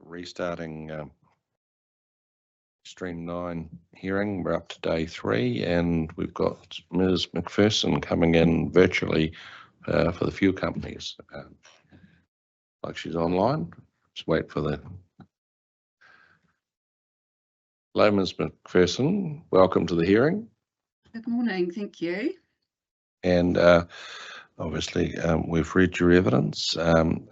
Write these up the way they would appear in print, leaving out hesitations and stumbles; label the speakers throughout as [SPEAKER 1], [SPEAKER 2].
[SPEAKER 1] restarting Stream 9 hearing. We're up to day 3, and we've got Ms. McPherson coming in virtually for the fuel companies. Like she's online. Just wait for the... Hello, Ms. McPherson. Welcome to the hearing.
[SPEAKER 2] Good morning. Thank you.
[SPEAKER 1] And obviously, we've read your evidence.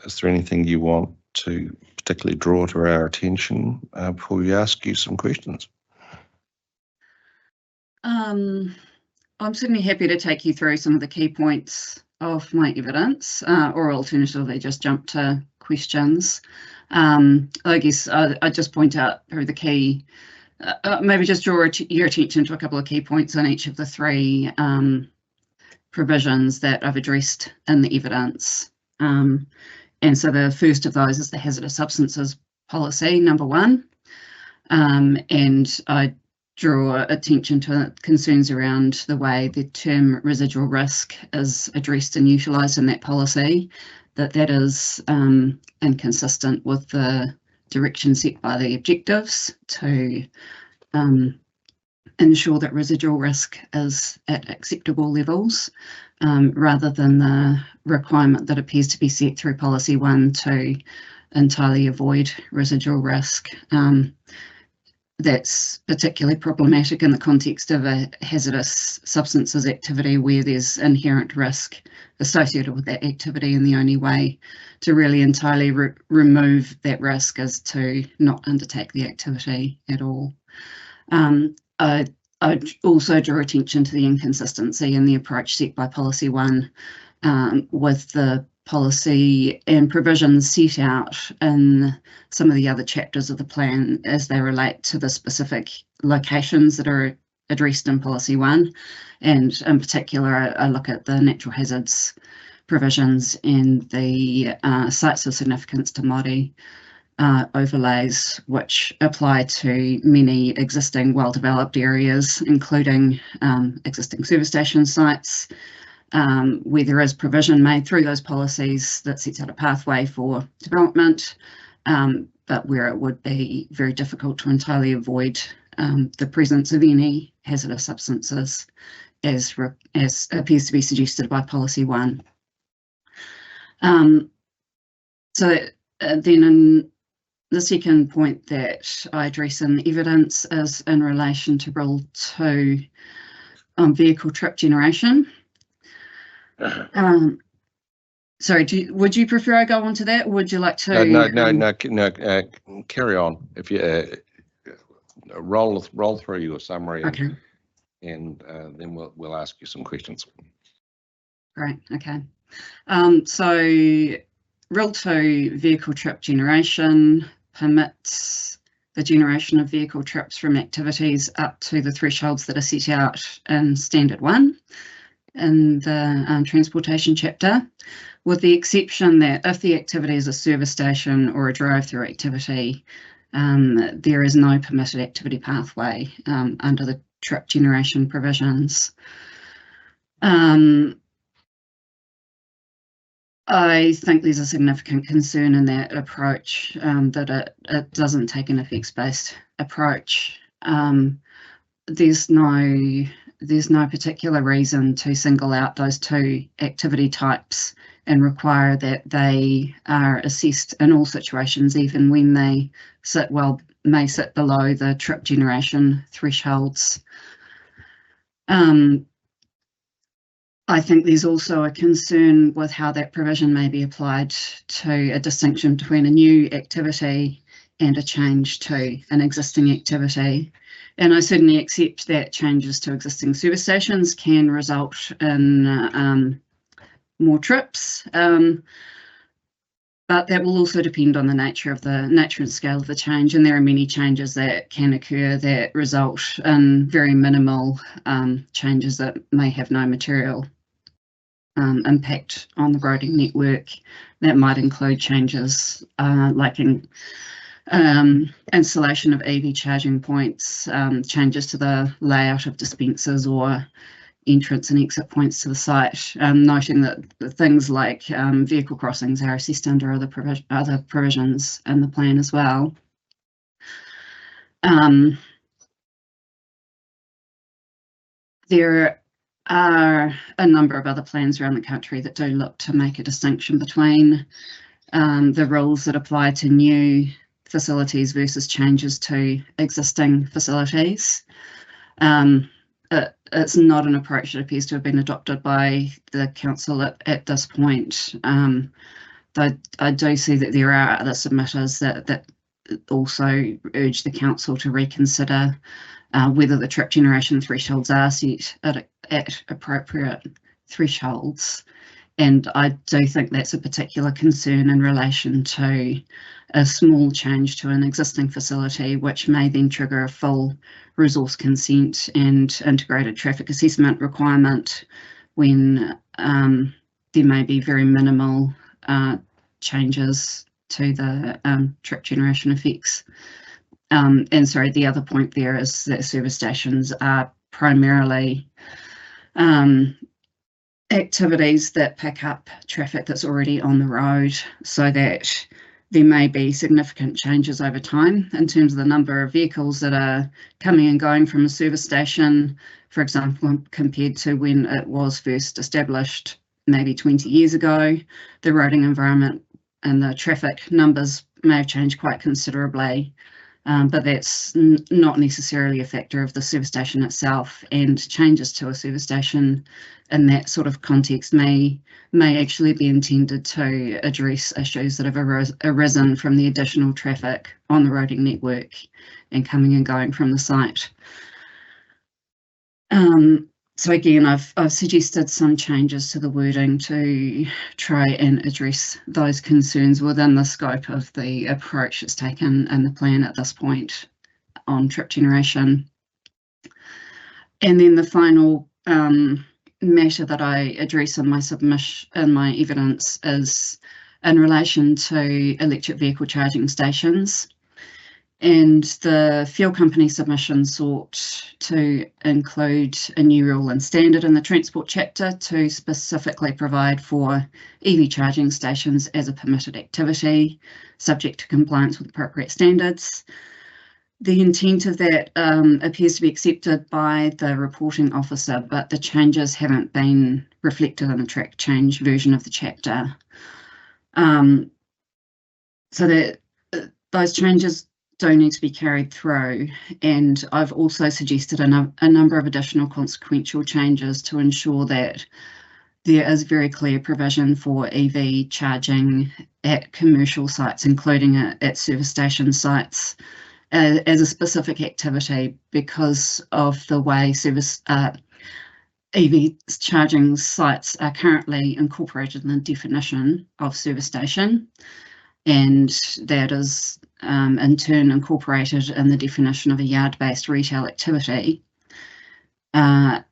[SPEAKER 1] Is there anything you want to particularly draw to our attention before we ask you some questions?
[SPEAKER 2] I'm certainly happy to take you through some of the key points of my evidence, or alternatively just jump to questions. I guess I just point out through the key, maybe just draw your attention to a couple of key points on each of the 3 provisions that I've addressed in the evidence. And so the first of those is the hazardous substances policy, number 1. And I draw attention to concerns around the way the term residual risk is addressed and utilised in that policy, that is inconsistent with the direction set by the objectives to ensure that residual risk is at acceptable levels, rather than the requirement that appears to be set through Policy 1 to entirely avoid residual risk. That's particularly problematic in the context of a hazardous substances activity where there's inherent risk associated with that activity, and the only way to really entirely remove that risk is to not undertake the activity at all. I'd also draw attention to the inconsistency in the approach set by Policy 1 with the policy and provisions set out in some of the other chapters of the plan as they relate to the specific locations that are addressed in Policy 1. And in particular, I look at the natural hazards provisions and the sites of significance to Māori overlays, which apply to many existing well-developed areas, including existing service station sites, where there is provision made through those policies that sets out a pathway for development, but where it would be very difficult to entirely avoid the presence of any hazardous substances, as appears to be suggested by Policy 1. Then in the second point that I address in the evidence is in relation to Rule 2 on vehicle trip generation. Sorry, would you prefer I go on to that, or would you like to?
[SPEAKER 1] No, carry on. If you roll through your summary, okay, and then we'll ask you some questions.
[SPEAKER 2] Great, okay. So Rule 2 vehicle trip generation permits the generation of vehicle trips from activities up to the thresholds that are set out in Standard 1 in the Transportation Chapter, with the exception that if the activity is a service station or a drive-through activity, there is no permitted activity pathway under the trip generation provisions. I think there's a significant concern in that approach, that it doesn't take an effects-based approach. There's no particular reason to single out those 2 activity types and require that they are assessed in all situations, even when they may sit below the trip generation thresholds. I think there's also a concern with how that provision may be applied to a distinction between a new activity and a change to an existing activity. And I certainly accept that changes to existing service stations can result in more trips, but that will also depend on the nature and scale of the change. And there are many changes that can occur that result in very minimal changes that may have no material impact on the roading network. That might include changes like installation of EV charging points, changes to the layout of dispensers, or entrance and exit points to the site, noting that things like vehicle crossings are assessed under other provisions in the plan as well. There are a number of other plans around the country that do look to make a distinction between the rules that apply to new facilities versus changes to existing facilities. It's not an approach that appears to have been adopted by the council at this point. Though I do see that there are other submitters that also urge the council to reconsider whether the trip generation thresholds are set at appropriate thresholds. And I do think that's a particular concern in relation to a small change to an existing facility, which may then trigger a full resource consent and integrated traffic assessment requirement when there may be very minimal changes to the trip generation effects. And sorry, the other point there is that service stations are primarily activities that pick up traffic that's already on the road, so that there may be significant changes over time in terms of the number of vehicles that are coming and going from a service station, for example, compared to when it was first established maybe 20 years ago. The roading environment and the traffic numbers may have changed quite considerably, but that's not necessarily a factor of the service station itself, and changes to a service station in that sort of context may actually be intended to address issues that have arisen from the additional traffic on the roading network and coming and going from the site. So again, I've suggested some changes to the wording to try and address those concerns within the scope of the approach that's taken in the plan at this point on trip generation. And then the final matter that I address in my submission, in my evidence, is in relation to electric vehicle charging stations. And the fuel company submission sought to include a new rule and standard in the transport chapter to specifically provide for EV charging stations as a permitted activity, subject to compliance with appropriate standards. The intent of that appears to be accepted by the reporting officer, but the changes haven't been reflected in the track change version of the chapter. So that those changes do need to be carried through, and I've also suggested a number of additional consequential changes to ensure that there is very clear provision for EV charging at commercial sites, including at service station sites, as a specific activity because of the way EV charging sites are currently incorporated in the definition of service station, and that is in turn incorporated in the definition of a yard-based retail activity. And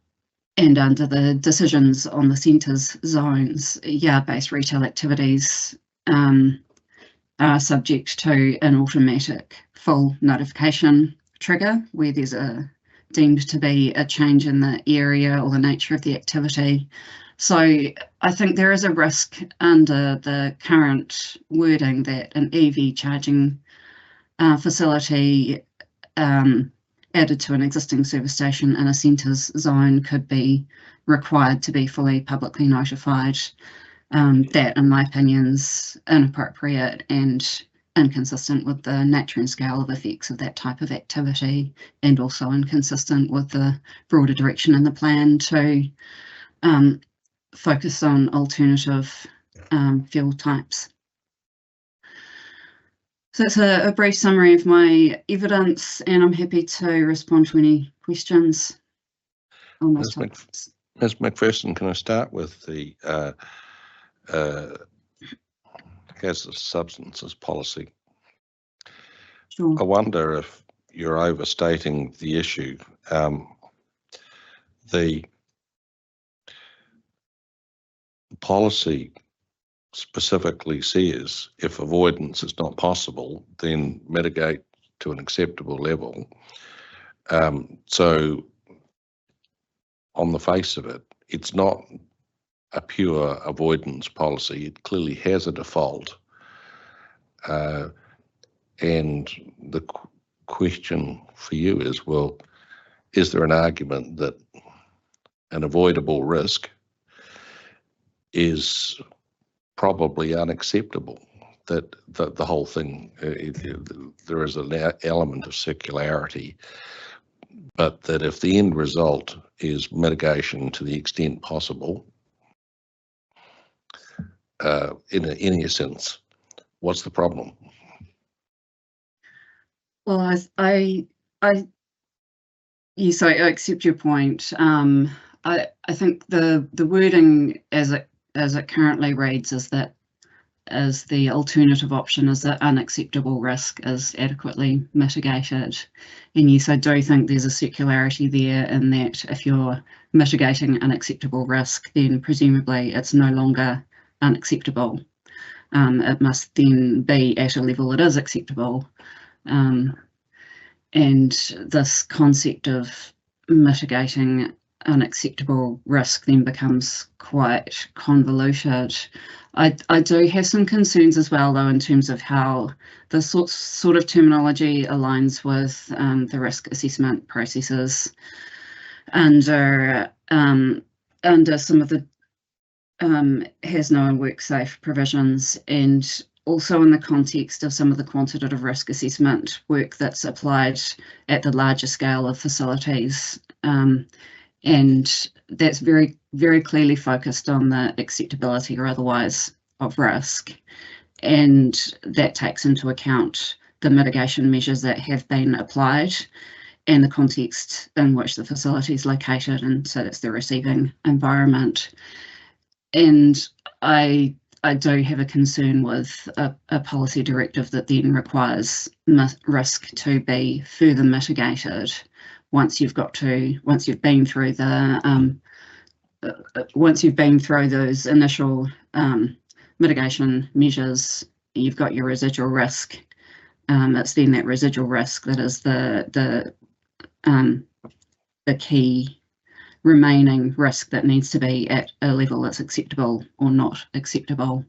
[SPEAKER 2] under the decisions on the centres zones, yard-based retail activities are subject to an automatic full notification trigger where there's deemed to be a change in the area or the nature of the activity. So I think there is a risk under the current wording that an EV charging facility added to an existing service station in a centres zone could be required to be fully publicly notified. That, in my opinion, is inappropriate and inconsistent with the nature and scale of effects of that type of activity, and also inconsistent with the broader direction in the plan to focus on alternative fuel types. So that's a brief summary of my evidence, and I'm happy to respond to any questions on those topics.
[SPEAKER 1] Ms. McPherson, can I start with the hazardous substances policy?
[SPEAKER 2] Sure.
[SPEAKER 1] I wonder if you're overstating the issue. The policy specifically says if avoidance is not possible, then mitigate to an acceptable level. So on the face of it, it's not a pure avoidance policy. It clearly has a default. And the question for you is, well, is there an argument that an avoidable risk is probably unacceptable? That the whole thing, there is an element of circularity, but that if the end result is mitigation to the extent possible, in any sense, what's the problem?
[SPEAKER 2] Well, yes, I accept your point. I think the wording as it currently reads is that as the alternative option is that unacceptable risk is adequately mitigated. And yes, I do think there's a circularity there in that if you're mitigating unacceptable risk, then presumably it's no longer unacceptable. It must then be at a level that is acceptable. And this concept of mitigating unacceptable risk then becomes quite convoluted. I do have some concerns as well, though, in terms of how the sort of terminology aligns with the risk assessment processes under some of the has no and work safe provisions, and also in the context of some of the quantitative risk assessment work that's applied at the larger scale of facilities. And that's very, very clearly focused on the acceptability or otherwise of risk. And that takes into account the mitigation measures that have been applied and the context in which the facility is located, and so that's the receiving environment. And I do have a concern with a policy directive that then requires risk to be further mitigated once you've been through those initial mitigation measures. You've got your residual risk. It's then that residual risk that is the key remaining risk that needs to be at a level that's acceptable or not acceptable.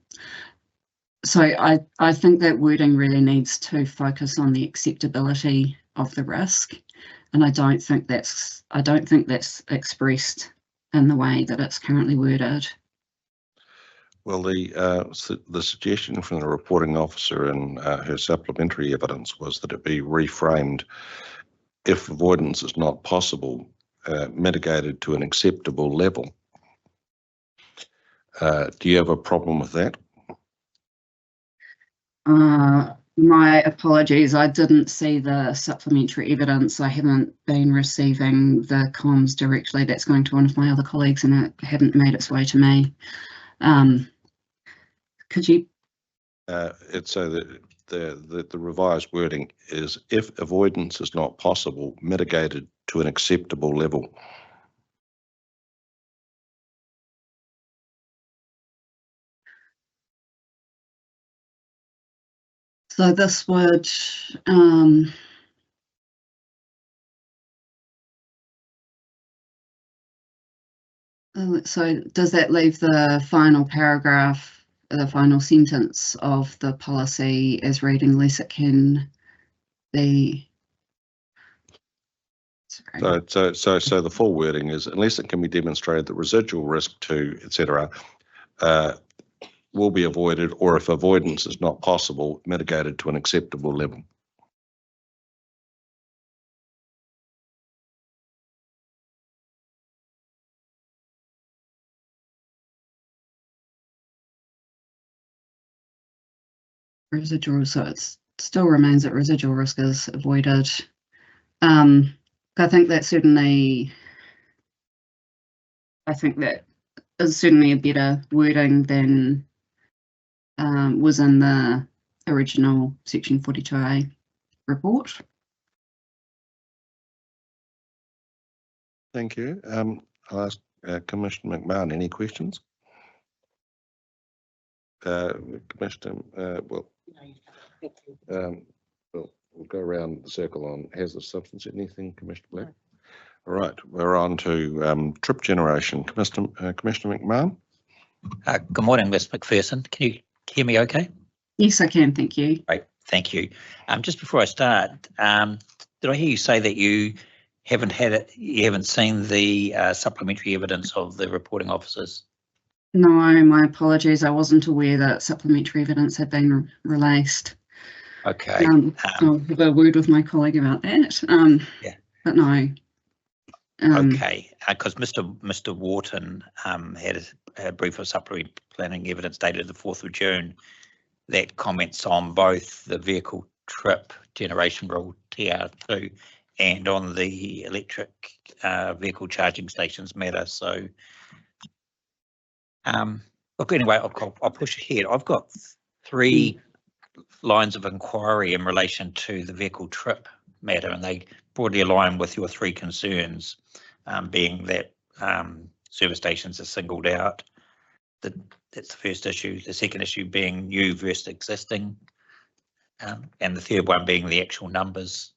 [SPEAKER 2] So I think that wording really needs to focus on the acceptability of the risk, and I don't think that's expressed in the way that it's currently worded.
[SPEAKER 1] Well, the suggestion from the reporting officer in her supplementary evidence was that it be reframed: if avoidance is not possible, mitigated to an acceptable level. Do you have a problem with that?
[SPEAKER 2] My apologies, I didn't see the supplementary evidence. I haven't been receiving the comms directly. That's going to one of my other colleagues, and it hadn't made its way to me. Could you?
[SPEAKER 1] It's so that the revised wording is: if avoidance is not possible, mitigated to an acceptable level.
[SPEAKER 2] So this would, so does that leave the final paragraph, the final sentence of the policy as reading unless it can be? Sorry.
[SPEAKER 1] So the full wording is: unless it can be demonstrated that residual risk to, etc., will be avoided, or if avoidance is not possible, mitigated to an acceptable level.
[SPEAKER 2] Residual, so it still remains that residual risk is avoided. I think that is certainly a better wording than was in the original section 42A report.
[SPEAKER 1] Thank you. I'll ask Commissioner McMahon, any questions? Commissioner, we'll go around the circle on hazardous substance. Anything, Commissioner Black? Right, we're on to trip generation. Commissioner McMahon?
[SPEAKER 3] Good morning, Ms. McPherson. Can you hear me okay?
[SPEAKER 2] Yes, I can, thank you.
[SPEAKER 3] Great, thank you. Just before I start, did I hear you say that you haven't seen the supplementary evidence of the reporting officers?
[SPEAKER 2] No, my apologies. I wasn't aware that supplementary evidence had been released.
[SPEAKER 3] Okay.
[SPEAKER 2] I'll have a word with my colleague about that.
[SPEAKER 3] Yeah.
[SPEAKER 2] But no.
[SPEAKER 3] Okay, because Mr. Wharton had a brief of supplementary planning evidence dated the 4th of June that comments on both the vehicle trip generation rule TR2 and on the electric vehicle charging stations matter. So, look, anyway, I'll push ahead. I've got 3 lines of inquiry in relation to the vehicle trip matter, and they broadly align with your 3 concerns, being that service stations are singled out. That's the first issue. The second issue being new versus existing, and the third one being the actual numbers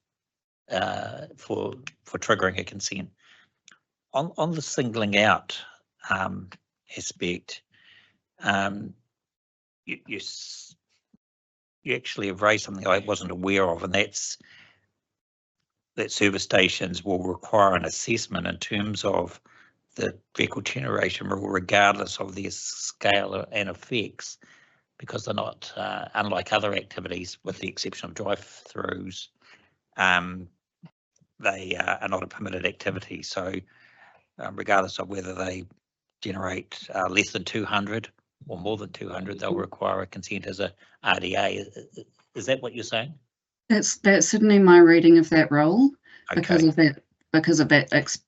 [SPEAKER 3] for triggering a consent. On the singling out aspect, you actually have raised something I wasn't aware of, and that's that service stations will require an assessment in terms of the vehicle generation rule, regardless of their scale and effects, because they're not, unlike other activities, with the exception of drive-throughs, they are not a permitted activity. So regardless of whether they generate less than 200 or more than 200, they'll require a consent as a RDA. Is that what you're saying?
[SPEAKER 2] That's certainly my reading of that rule.
[SPEAKER 3] Okay.
[SPEAKER 2] Because of that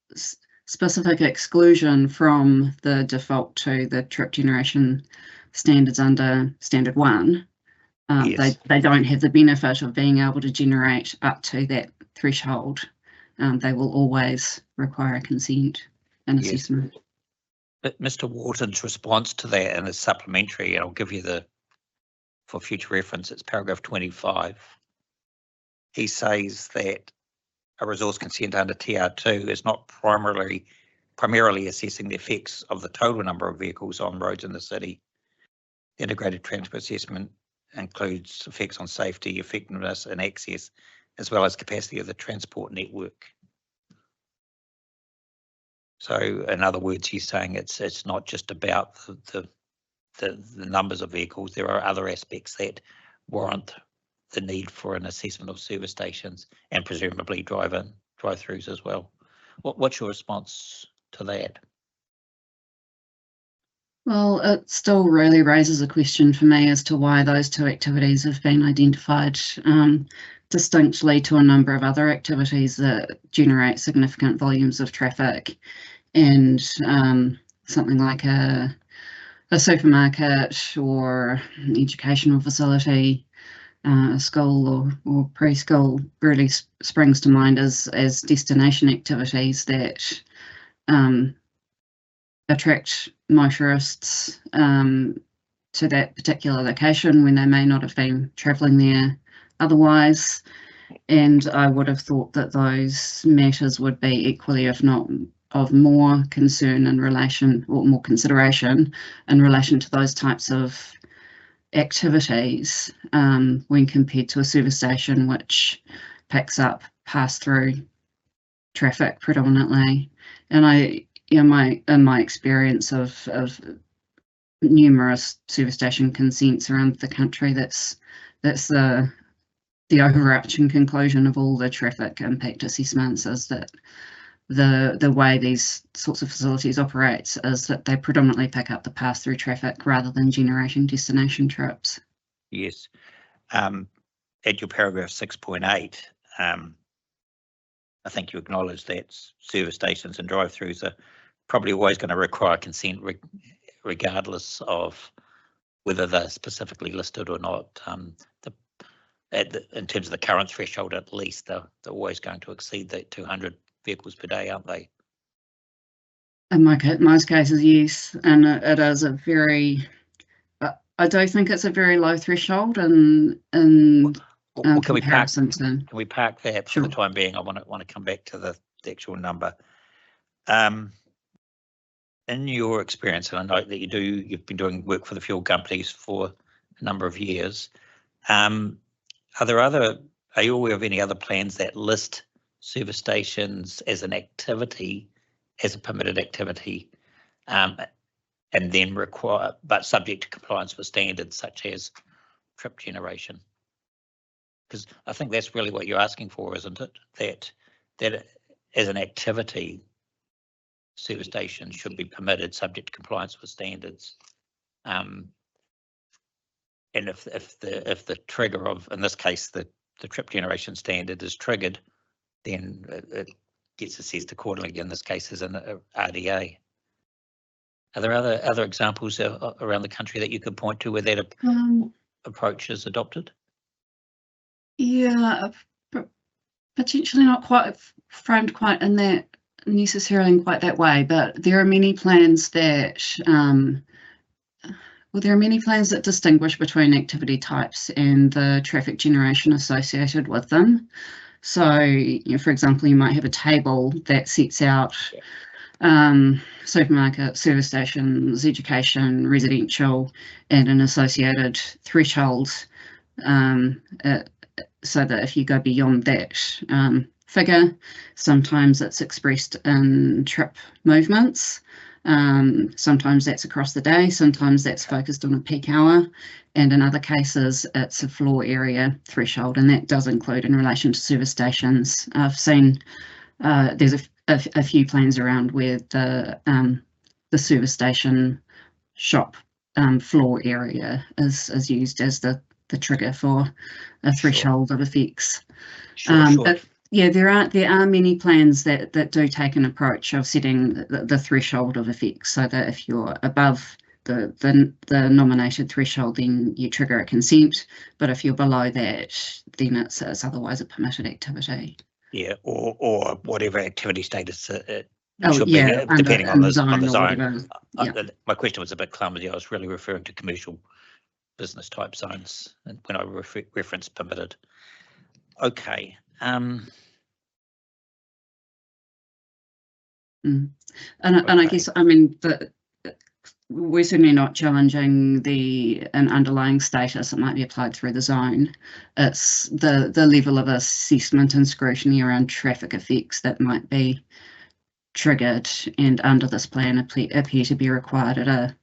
[SPEAKER 2] specific exclusion from the default to the trip generation standards under Standard 1.
[SPEAKER 3] Yes.
[SPEAKER 2] They don't have the benefit of being able to generate up to that threshold. They will always require a consent and assessment.
[SPEAKER 3] But Mr. Wharton's response to that, and it's supplementary, and I'll give you for future reference, it's paragraph 25. He says that a resource consent under TR2 is not primarily assessing the effects of the total number of vehicles on roads in the city. The integrated transport assessment includes effects on safety, effectiveness and access, as well as capacity of the transport network. So in other words, he's saying it's not just about the numbers of vehicles. There are other aspects that warrant the need for an assessment of service stations and presumably drive-throughs as well. What's your response to that?
[SPEAKER 2] Well, it still really raises a question for me as to why those 2 activities have been identified distinctly to a number of other activities that generate significant volumes of traffic, and something like a supermarket or an educational facility, a school or preschool really springs to mind as destination activities that attract motorists to that particular location when they may not have been travelling there otherwise. And I would have thought that those matters would be equally, if not of more concern in relation, or more consideration in relation to those types of activities when compared to a service station which picks up pass-through traffic predominantly. And in my experience of numerous service station consents around the country, that's the overarching conclusion of all the traffic impact assessments, is that the way these sorts of facilities operate is that they predominantly pick up the pass-through traffic rather than generating destination trips.
[SPEAKER 3] Yes. At your paragraph 6.8, I think you acknowledge that service stations and drive-throughs are probably always going to require consent regardless of whether they're specifically listed or not. In terms of the current threshold, at least, they're always going to exceed the 200 vehicles per day, aren't they?
[SPEAKER 2] In most cases, yes, and it is a very. I do think it's a very low threshold in
[SPEAKER 3] Can
[SPEAKER 2] comparison to.
[SPEAKER 3] Can we park that for the time being? I want to come back to the actual number. In your experience, and I know that you've been doing work for the fuel companies for a number of years. Are you aware of any other plans that list service stations as an activity, as a permitted activity, and then but subject to compliance with standards such as trip generation? Because I think that's really what you're asking for, isn't it? That as an activity, service stations should be permitted subject to compliance with standards. And if the trigger of, in this case, the trip generation standard is triggered, then it gets assessed accordingly. In this case, as an RDA. Are there other examples around the country that you could point to where that approach is adopted?
[SPEAKER 2] Yeah, potentially not quite framed quite in that necessarily in quite that way, but there are many plans that distinguish between activity types and the traffic generation associated with them. So, for example, you might have a table that sets out supermarket, service stations, education, residential, and an associated threshold, so that if you go beyond that figure, sometimes it's expressed in trip movements. Sometimes that's across the day, sometimes that's focused on a peak hour, and in other cases it's a floor area threshold, and that does include in relation to service stations. I've seen there's a few plans around where the service station shop floor area is used as the trigger for a threshold of effects.
[SPEAKER 3] Sure.
[SPEAKER 2] But yeah, there are many plans that do take an approach of setting the threshold of effects, so that if you're above the nominated threshold, then you trigger a consent. But if you're below that, then it's otherwise a permitted activity.
[SPEAKER 3] Yeah, or whatever activity status it
[SPEAKER 2] Oh,
[SPEAKER 3] should
[SPEAKER 2] yeah,
[SPEAKER 3] be, depending on the zone.
[SPEAKER 2] Yeah.
[SPEAKER 3] My question was a bit clumsy. I was really referring to commercial business type zones, and when I reference permitted. Okay.
[SPEAKER 2] And I guess, I mean, we're certainly not challenging an underlying status that might be applied through the zone. It's the level of assessment and scrutiny around traffic effects that might be triggered and under this plan appear to be required at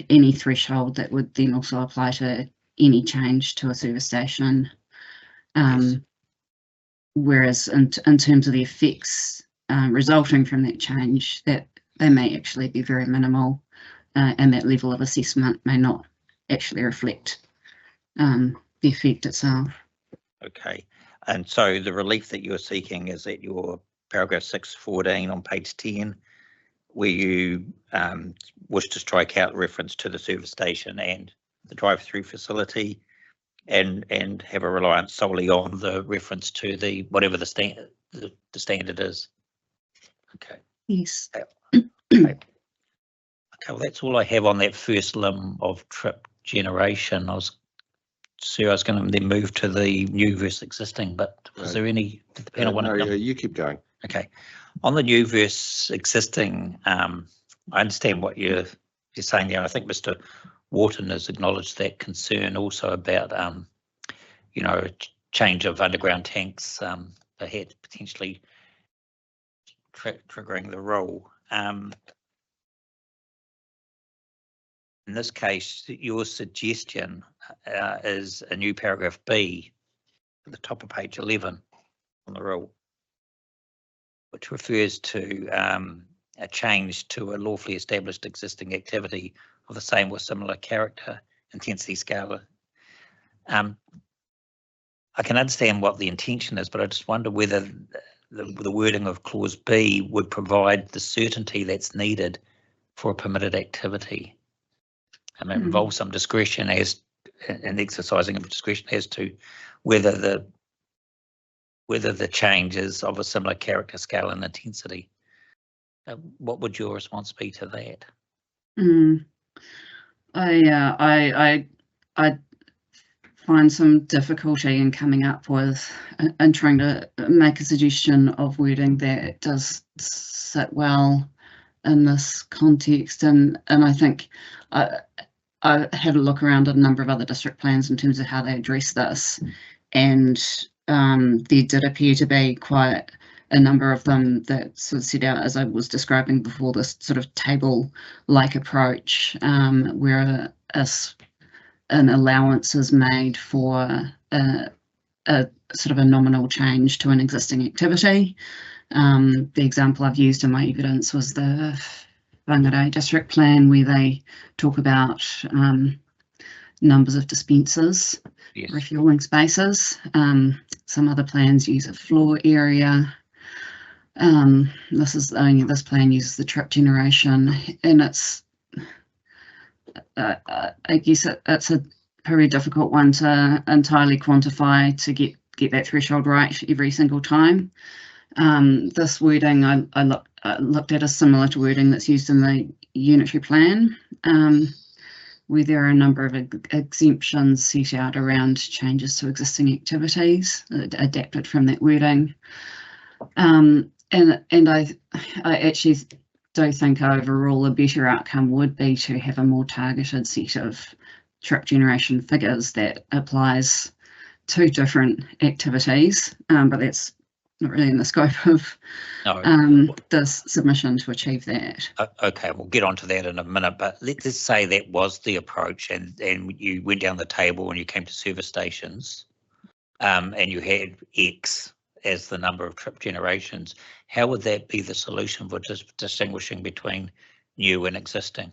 [SPEAKER 2] any threshold that would then also apply to any change to a service station.
[SPEAKER 3] Yes.
[SPEAKER 2] Whereas in terms of the effects resulting from that change, that they may actually be very minimal, and that level of assessment may not actually reflect the effect itself.
[SPEAKER 3] Okay, and so the relief that you're seeking is at your paragraph 614 on page 10, where you wish to strike out reference to the service station and the drive-through facility, and have a reliance solely on the reference to the whatever the standard is. Okay.
[SPEAKER 2] Yes.
[SPEAKER 3] Okay, well, that's all I have on that first limb of trip generation. I was going to then move to the new versus existing, but was there any? Did the panel want to?
[SPEAKER 1] No, you keep going.
[SPEAKER 3] Okay, on the new versus existing, I understand what you're saying there. I think Mr. Wharton has acknowledged that concern also about, change of underground tanks, ahead potentially triggering the rule. In this case, your suggestion is a new paragraph B at the top of page 11 on the rule, which refers to a change to a lawfully established existing activity of the same or similar character, intensity scale. I can understand what the intention is, but I just wonder whether the wording of clause B would provide the certainty that's needed for a permitted activity. And it involves some discretion in exercising of discretion as to whether the change is of a similar character, scale, and intensity. What would your response be to that?
[SPEAKER 2] find some difficulty in coming up with and trying to make a suggestion of wording that does sit well in this context. And I think I had a look around at a number of other district plans in terms of how they address this, and there did appear to be quite a number of them that sort of set out, as I was describing before, this sort of table-like approach, where an allowance is made for a sort of a nominal change to an existing activity. The example I've used in my evidence was the Whangarei district plan, where they talk about numbers of dispensers,
[SPEAKER 3] Yes.
[SPEAKER 2] refuelling spaces. Some other plans use a floor area. This plan uses the trip generation, and it's I guess it's a very difficult one to entirely quantify to get that threshold right every single time. This wording I looked at is similar to wording that's used in the unitary plan, where there are a number of exemptions set out around changes to existing activities adapted from that wording. And I actually do think overall a better outcome would be to have a more targeted set of trip generation figures that applies to different activities, but that's not really in the scope of this submission to achieve that.
[SPEAKER 3] Okay, we'll get onto that in a minute, but let's just say that was the approach, and you went down the table and you came to service stations, and you had X as the number of trip generations. How would that be the solution for distinguishing between new and existing?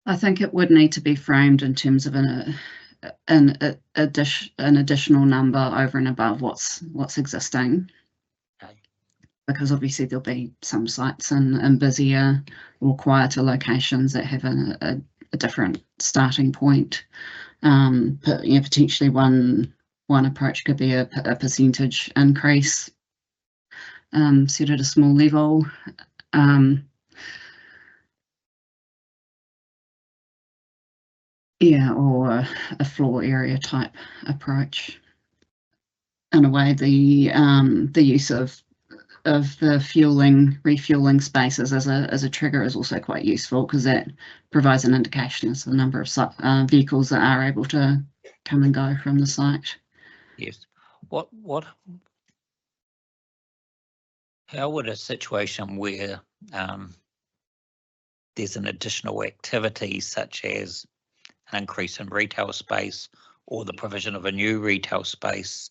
[SPEAKER 2] I think it would need to be framed in terms of an additional number over and above what's existing.
[SPEAKER 3] Okay.
[SPEAKER 2] Because obviously there'll be some sites in busier or quieter locations that have a different starting point. But potentially one approach could be a percentage increase set at a small level. Or a floor area type approach. In a way, the use of the refueling spaces as a trigger is also quite useful, because that provides an indication as to the number of vehicles that are able to come and go from the site.
[SPEAKER 3] Yes. How would a situation where there's an additional activity, such as an increase in retail space or the provision of a new retail space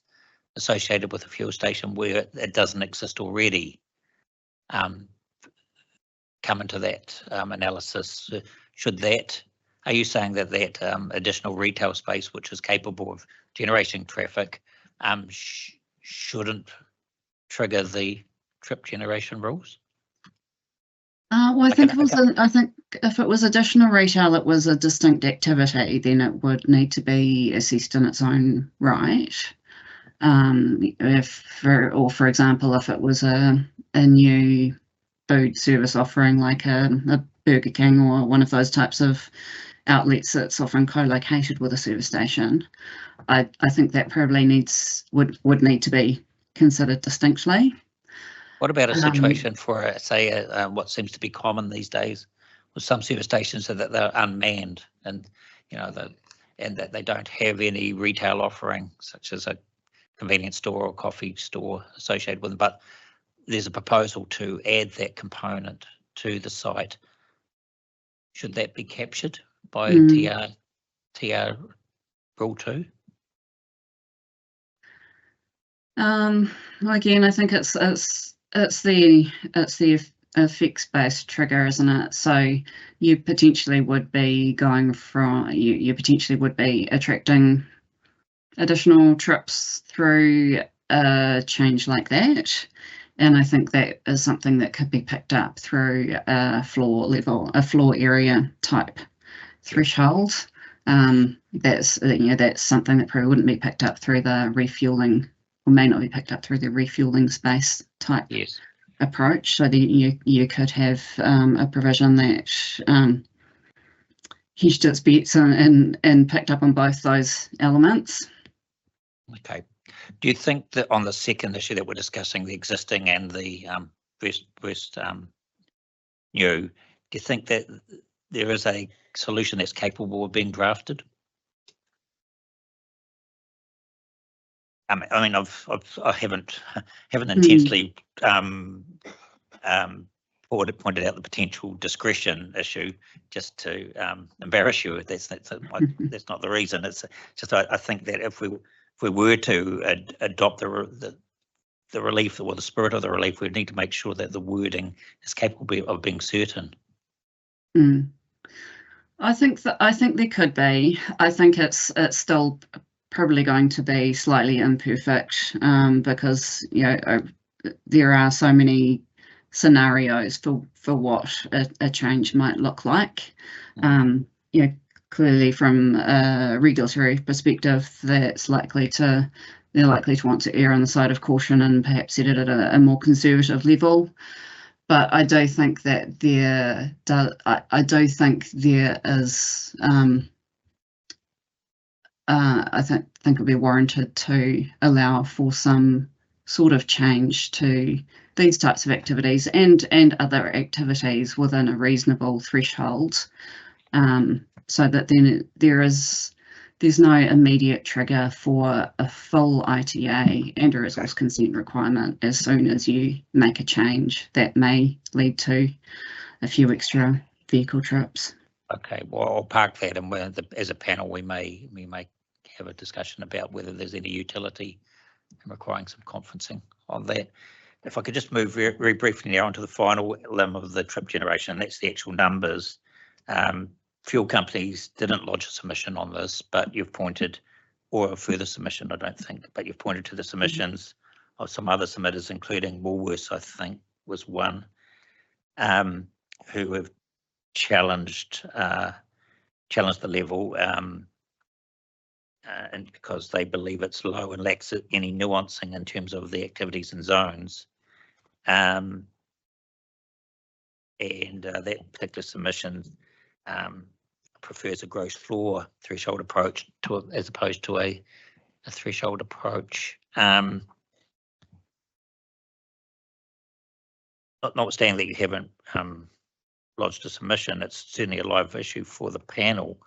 [SPEAKER 3] associated with a fuel station where it doesn't exist already, come into that analysis? Are you saying that additional retail space, which is capable of generating traffic, shouldn't trigger the trip generation rules?
[SPEAKER 2] Well, I think if it was additional retail, it was a distinct activity, then it would need to be assessed in its own right. For example, if it was a new food service offering, like a Burger King or one of those types of outlets that's often co-located with a service station, I think that probably would need to be considered distinctly.
[SPEAKER 3] What about a situation for, say, what seems to be common these days with some service stations, so that they're unmanned, and and that they don't have any retail offering, such as a convenience store or coffee store associated with them, but there's a proposal to add that component to the site? Should that be captured by TR Rule 2?
[SPEAKER 2] Well, again, I think it's the effects-based trigger, isn't it? So you potentially would be attracting additional trips through a change like that, and I think that is something that could be picked up through a floor area type threshold. That's something that probably wouldn't be picked up through the refueling, or may not be picked up through the refueling space type approach. So that you could have a provision that hedged its bets and picked up on both those elements.
[SPEAKER 3] Okay. Do you think that on the second issue that we're discussing, the existing and the versus new, do you think that there is a solution that's capable of being drafted? I mean, I haven't intensely pointed out the potential discretion issue just to embarrass you. That's not the reason. It's just I think that if we were to adopt the relief or the spirit of the relief, we need to make sure that the wording is capable of being certain.
[SPEAKER 2] I think there could be. I think it's still probably going to be slightly imperfect because there are so many scenarios for what a change might look like. Clearly from a regulatory perspective, they're likely to want to err on the side of caution and perhaps set it at a more conservative level. But I do think that there is. I think it would be warranted to allow for some sort of change to these types of activities and other activities within a reasonable threshold, so that then there's no immediate trigger for a full ITA and a resource consent requirement as soon as you make a change that may lead to a few extra vehicle trips.
[SPEAKER 3] Okay, well, I'll park that, and as a panel, we may have a discussion about whether there's any utility in requiring some conferencing on that. If I could just move very briefly now onto the final limb of the trip generation, that's the actual numbers. Fuel companies didn't lodge a submission on this, but you've pointed, or a further submission, I don't think, but you've pointed to the submissions of some other submitters, including Woolworths, I think, was one, who have challenged the level, and because they believe it's low and lacks any nuancing in terms of the activities and zones. And that particular submission prefers a gross floor threshold approach as opposed to a threshold approach. Notwithstanding that you haven't lodged a submission, it's certainly a live issue for the panel.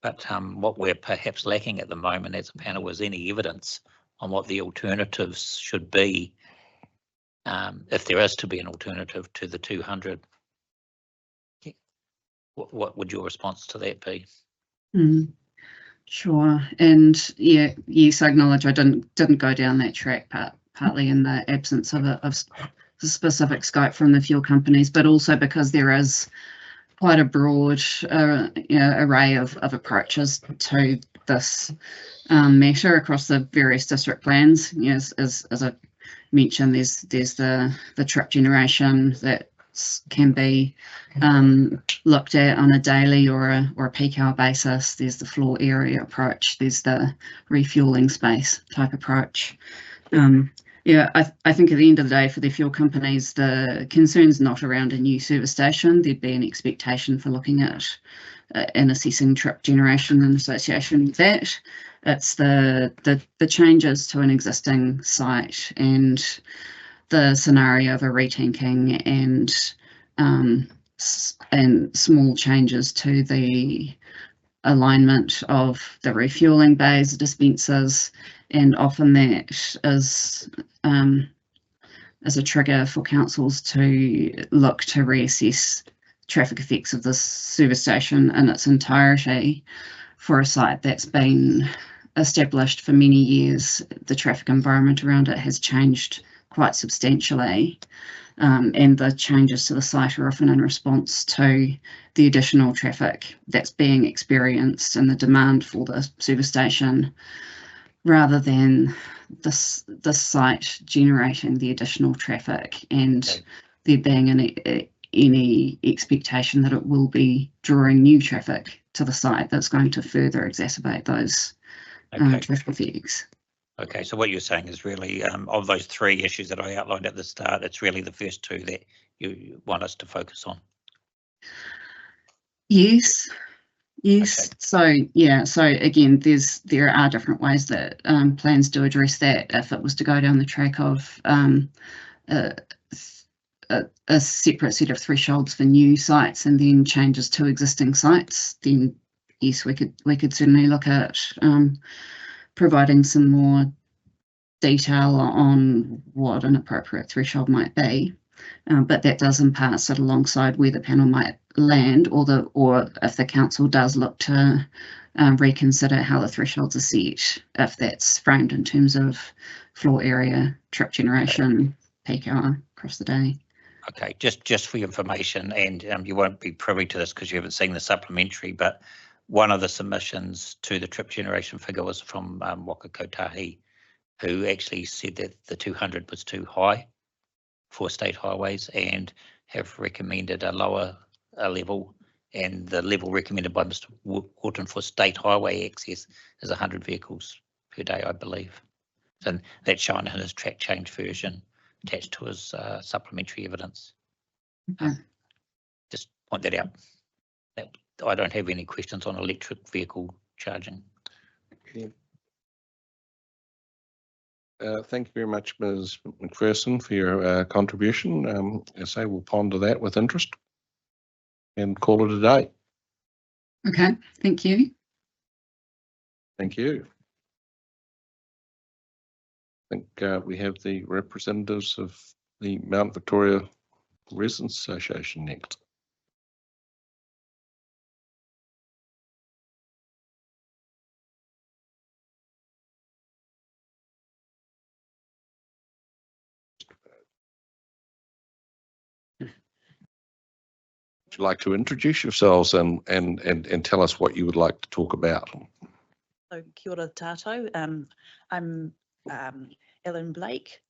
[SPEAKER 3] But what we're perhaps lacking at the moment as a panel is any evidence on what the alternatives should be, if there is to be an alternative to the 200. What would your response to that be?
[SPEAKER 2] Sure, and yes, I acknowledge I didn't go down that track, partly in the absence of the specific scope from the fuel companies, but also because there is quite a broad array of approaches to this matter across the various district plans. As I mentioned, there's the trip generation that can be looked at on a daily or a peak hour basis. There's the floor area approach. There's the refueling space type approach. I think at the end of the day, for the fuel companies, the concern's not around a new service station. There'd be an expectation for looking at and assessing trip generation in association with that. It's the changes to an existing site and the scenario of a retanking and small changes to the alignment of the refueling bays, the dispensers, and often that is a trigger for councils to look to reassess traffic effects of the service station in its entirety for a site that's been established for many years. The traffic environment around it has changed quite substantially, and the changes to the site are often in response to the additional traffic that's being experienced and the demand for the service station, rather than the site generating the additional traffic and there being any expectation that it will be drawing new traffic to the site that's going to further exacerbate those traffic effects.
[SPEAKER 3] Okay, so what you're saying is really, of those three issues that I outlined at the start, it's really the first two that you want us to focus on.
[SPEAKER 2] Yes, Yes, so yeah, so again, there are different ways that plans do address that. If it was to go down the track of a separate set of thresholds for new sites and then changes to existing sites, then yes, we could certainly look at providing some more detail on what an appropriate threshold might be. But that does in part sit alongside where the panel might land, or if the council does look to reconsider how the thresholds are set, if that's framed in terms of floor area, trip generation, peak hour across the day.
[SPEAKER 3] Okay, just for your information, and you won't be privy to this because you haven't seen the supplementary, but one of the submissions to the trip generation figure was from Waka Kotahi, who actually said that the 200 was too high for state highways and have recommended a lower level, and the level recommended by Mr. Wharton for state highway access is 100 vehicles per day, I believe. And that's shown in his track change version attached to his supplementary evidence.
[SPEAKER 2] Okay.
[SPEAKER 3] Just point that out. I don't have any questions on electric vehicle charging.
[SPEAKER 1] Okay. Thank you very much, Ms. McPherson, for your contribution. As I say, we'll ponder that with interest and call it a day.
[SPEAKER 2] Okay, thank you.
[SPEAKER 1] Thank you. I think we have the representatives of the Mount Victoria Residents Association next. Would you like to introduce yourselves and tell us what you would like to talk about?
[SPEAKER 4] So, kia ora tātou. I'm Ellen Blake,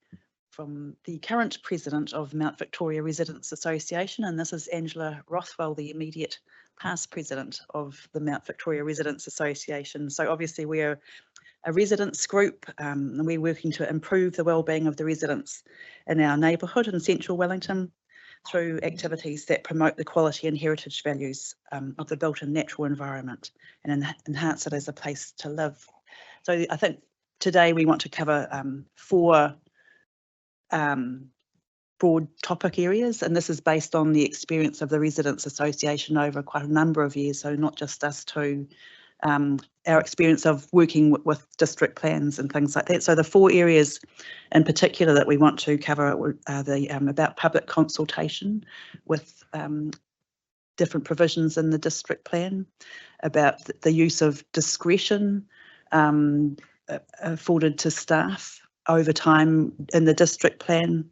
[SPEAKER 4] from the current president of Mount Victoria Residents Association, and this is Angela Rothwell, the immediate past president of the Mount Victoria Residents Association. So obviously we're a residents group, and we're working to improve the wellbeing of the residents in our neighbourhood in central Wellington through activities that promote the quality and heritage values of the built and natural environment and enhance it as a place to live. So I think today we want to cover 4 broad topic areas, and this is based on the experience of the Residents Association over quite a number of years, so not just us two, our experience of working with district plans and things like that. So the 4 areas in particular that we want to cover are the about public consultation with different provisions in the district plan, about the use of discretion afforded to staff over time in the district plan,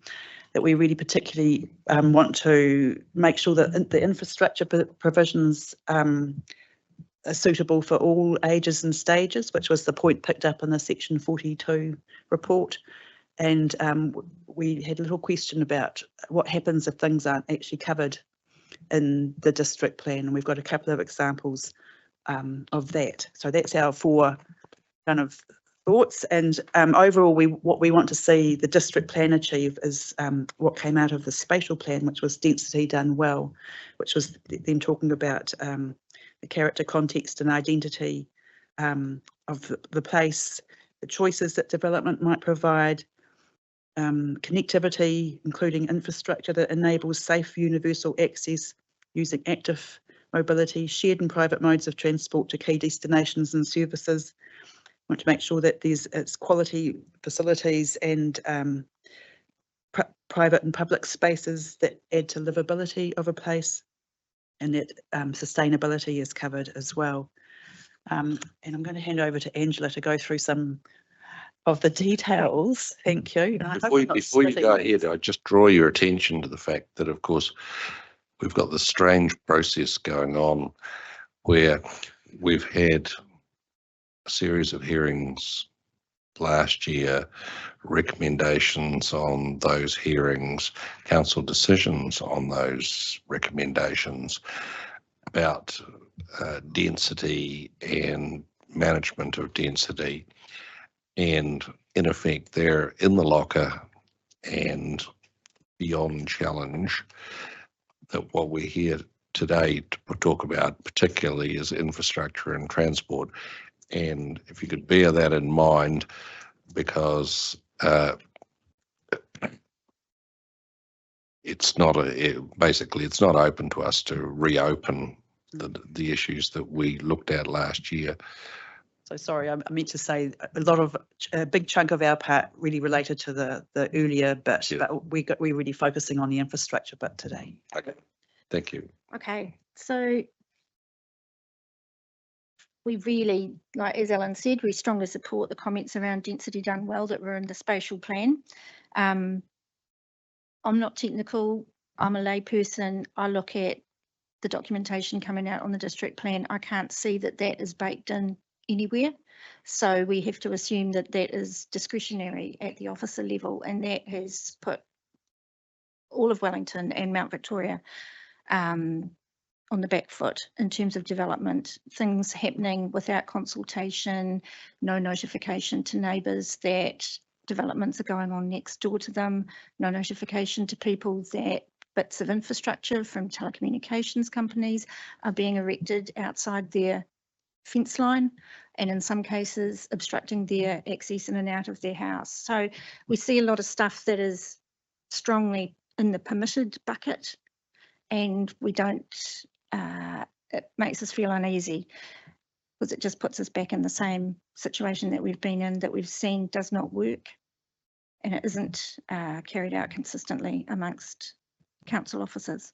[SPEAKER 4] that we really particularly want to make sure that the infrastructure provisions are suitable for all ages and stages, which was the point picked up in the Section 42 report. And we had a little question about what happens if things aren't actually covered in the district plan, and we've got a couple of examples of that. So that's our 4 kind of thoughts, and overall what we want to see the district plan achieve is what came out of the spatial plan, which was density done well, which was then talking about the character, context and identity of the place, the choices that development might provide, connectivity, including infrastructure that enables safe universal access using active mobility, shared and private modes of transport to key destinations and services. We want to make sure that it's quality facilities and private and public spaces that add to livability of a place, and that sustainability is covered as well. And I'm going to hand over to Angela to go through some of the details. Thank you.
[SPEAKER 1] Before you go ahead, I just draw your attention to the fact that, of course, we've got this strange process going on where we've had a series of hearings last year, recommendations on those hearings, council decisions on those recommendations about density and management of density, and in effect they're in the locker and beyond challenge. That what we're here today to talk about particularly is infrastructure and transport. And if you could bear that in mind, because it's not basically it's not open to us to reopen the issues that we looked at last year.
[SPEAKER 4] So sorry, I meant to say a big chunk of our part really related to the earlier bit,
[SPEAKER 1] Yeah.
[SPEAKER 4] but we're really focusing on the infrastructure bit today.
[SPEAKER 1] Okay, thank you.
[SPEAKER 5] Okay, so we really, like as Ellen said, we strongly support the comments around density done well that were in the spatial plan. I'm not technical, I'm a layperson. I look at the documentation coming out on the district plan. I can't see that that is baked in anywhere. So we have to assume that that is discretionary at the officer level, and that has put all of Wellington and Mount Victoria on the back foot in terms of development, things happening without consultation, no notification to neighbours that developments are going on next door to them, no notification to people that bits of infrastructure from telecommunications companies are being erected outside their fence line, and in some cases obstructing their access in and out of their house. So we see a lot of stuff that is strongly in the permitted bucket, and we don't, it makes us feel uneasy because it just puts us back in the same situation that we've been in, that we've seen does not work, and it isn't carried out consistently amongst council officers.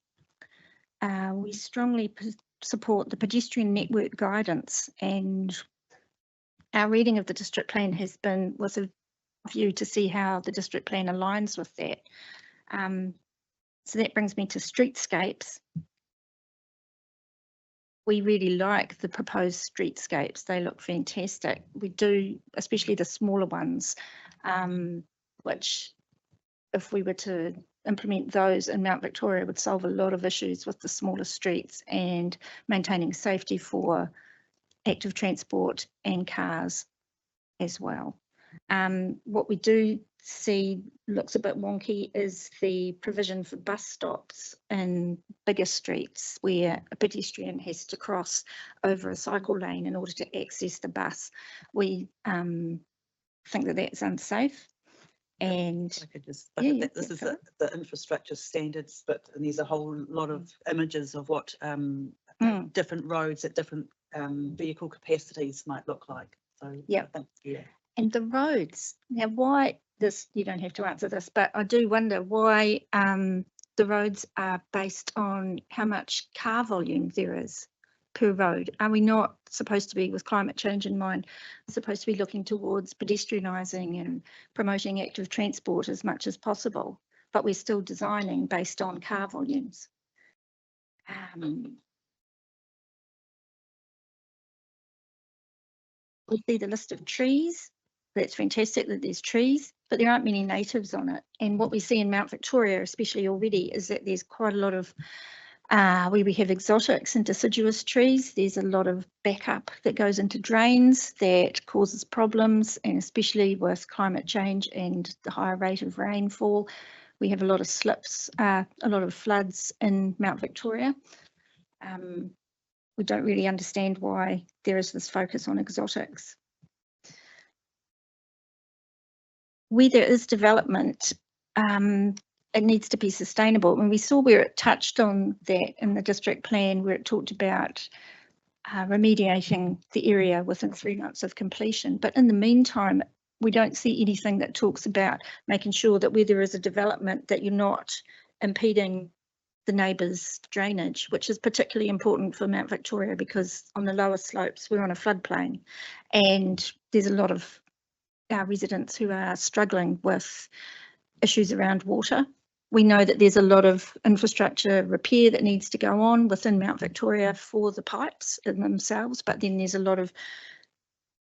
[SPEAKER 5] We strongly support the pedestrian network guidance, and our reading of the district plan was a view to see how the district plan aligns with that. So that brings me to streetscapes. We really like the proposed streetscapes. They look fantastic. We do, especially the smaller ones, which if we were to implement those in Mount Victoria would solve a lot of issues with the smaller streets and maintaining safety for active transport and cars as well. What we do see looks a bit wonky is the provision for bus stops in bigger streets where a pedestrian has to cross over a cycle lane in order to access the bus. We think that that's unsafe. And
[SPEAKER 4] I could just,
[SPEAKER 5] Yeah,
[SPEAKER 4] this is
[SPEAKER 5] go
[SPEAKER 4] the infrastructure standards, but and there's a whole lot of images of what different roads at different vehicle capacities might look like. So
[SPEAKER 5] Yeah.
[SPEAKER 4] I think, yeah.
[SPEAKER 5] And the roads, now why this, you don't have to answer this, but I do wonder why the roads are based on how much car volume there is per road. Are we not supposed to be, with climate change in mind, supposed to be looking towards pedestrianising and promoting active transport as much as possible, but we're still designing based on car volumes? We see the list of trees. That's fantastic that there's trees, but there aren't many natives on it. And what we see in Mount Victoria, especially already, is that there's quite a lot of where we have exotics and deciduous trees. There's a lot of backup that goes into drains that causes problems, and especially with climate change and the higher rate of rainfall, we have a lot of slips, a lot of floods in Mount Victoria. We don't really understand why there is this focus on exotics. Where there is development, it needs to be sustainable. And we saw where it touched on that in the district plan, where it talked about remediating the area within 3 months of completion. But in the meantime, we don't see anything that talks about making sure that where there is a development that you're not impeding the neighbours' drainage, which is particularly important for Mount Victoria because on the lower slopes we're on a floodplain, and there's a lot of our residents who are struggling with issues around water. We know that there's a lot of infrastructure repair that needs to go on within Mount Victoria for the pipes in themselves, but then there's a lot of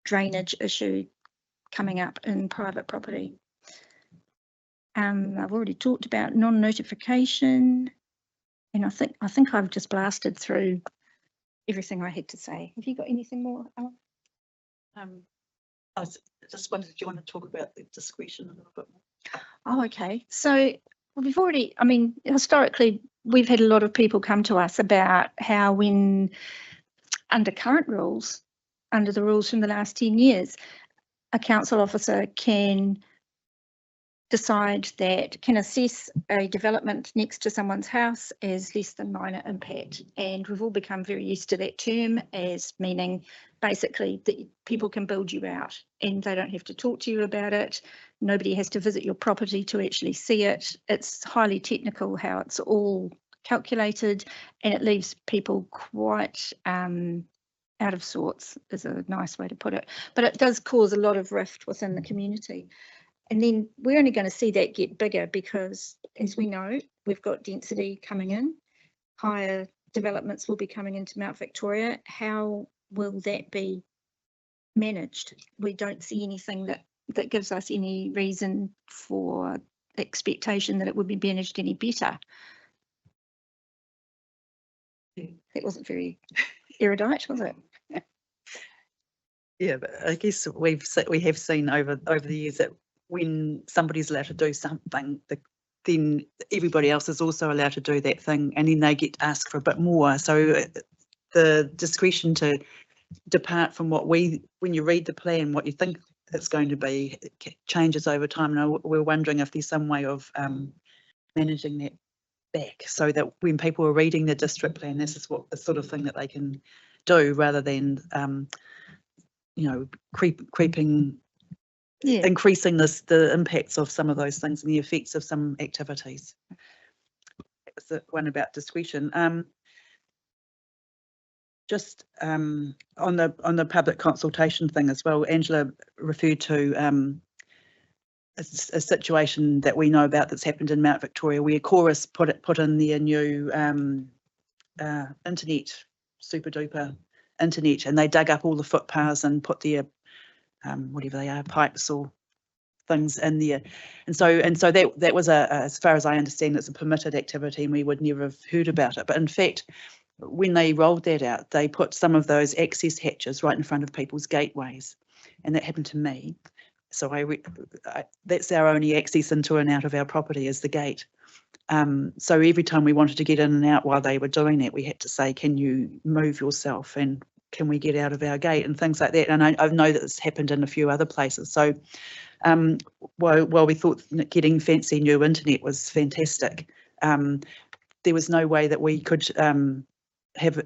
[SPEAKER 5] drainage issue coming up in private property. I've already talked about non-notification, and I think I've just blasted through everything I had to say. Have you got anything more, Ellen?
[SPEAKER 4] I just wondered, do you want to talk about the discretion a little bit more?
[SPEAKER 5] Oh, okay. So Well, we've already, I mean, historically, we've had a lot of people come to us about how when under current rules, under the rules from the last 10 years, a council officer can decide that, can assess a development next to someone's house as less than minor impact. And we've all become very used to that term as meaning basically that people can build you out and they don't have to talk to you about it. Nobody has to visit your property to actually see it. It's highly technical how it's all calculated, and it leaves people quite out of sorts, is a nice way to put it. But it does cause a lot of rift within the community. And then we're only going to see that get bigger because, as we know, we've got density coming in, higher developments will be coming into Mount Victoria. How will that be managed? We don't see anything that gives us any reason for expectation that it would be managed any better. That wasn't very erudite, was it?
[SPEAKER 4] Yeah, but I guess we have seen over the years that when somebody's allowed to do something, then everybody else is also allowed to do that thing, and then they get asked for a bit more. So the discretion to depart from when you read the plan, what you think it's going to be, it changes over time. And we're wondering if there's some way of managing that back, so that when people are reading the district plan, this is what the sort of thing that they can do, rather than creeping. Yeah. Increasing the impacts of some of those things and the effects of some activities. That's the one about discretion. Just on the public consultation thing as well, Angela referred to a situation that we know about that's happened in Mount Victoria, where Chorus put in their new internet, super duper internet, and they dug up all the footpaths and put their whatever they are, pipes or things in there, and so that was as far as I understand, it's a permitted activity, and we would never have heard about it. But in fact, when they rolled that out, they put some of those access hatches right in front of people's gateways, and that happened to me. So that's our only access into and out of our property, is the gate. So every time we wanted to get in and out while they were doing that, we had to say, can you move yourself, and can we get out of our gate, and things like that. And I know that this happened in a few other places. So while we thought getting fancy new internet was fantastic, there was no way that we could have,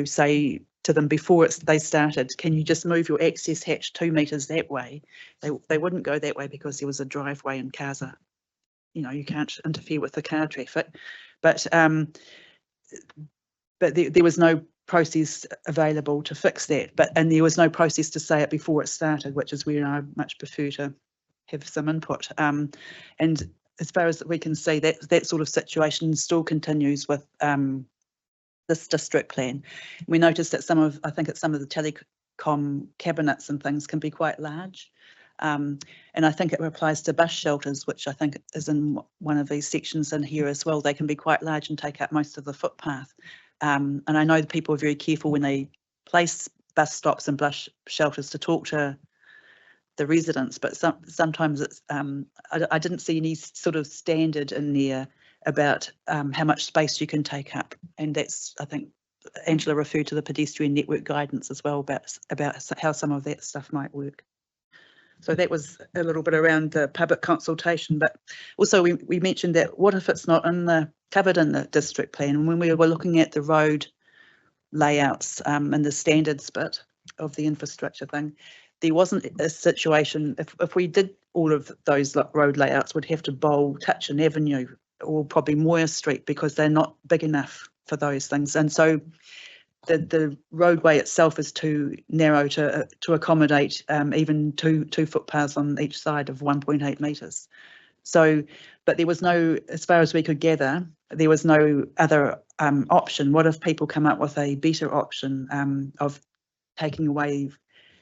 [SPEAKER 4] say to them before they started, can you just move your access hatch 2 metres that way? They wouldn't go that way because there was a driveway and cars are, you can't interfere with the car traffic. But there was no process available to fix that, and there was no process to say it before it started, which is where I much prefer to have some input. And as far as we can see, that sort of situation still continues with this district plan. We noticed that some of the telecom cabinets and things can be quite large. And I think it applies to bus shelters, which I think is in one of these sections in here as well. They can be quite large and take up most of the footpath. And I know that people are very careful when they place bus stops and bus shelters to talk to the residents, but sometimes it's I didn't see any sort of standard in there about how much space you can take up, and that's, I think Angela referred to the pedestrian network guidance as well about how some of that stuff might work. So that was a little bit around the public consultation, but also we mentioned that what if it's not covered in the district plan? And when we were looking at the road layouts and the standards bit of the infrastructure thing, there wasn't a situation, if we did all of those road layouts, we'd have to bowl Tutchin Avenue or probably Moyer Street because they're not big enough for those things. And so the roadway itself is too narrow to accommodate even two footpaths on each side of 1.8 metres. So, but there was no, as far as we could gather, there was no other option. What if people come up with a better option of taking away,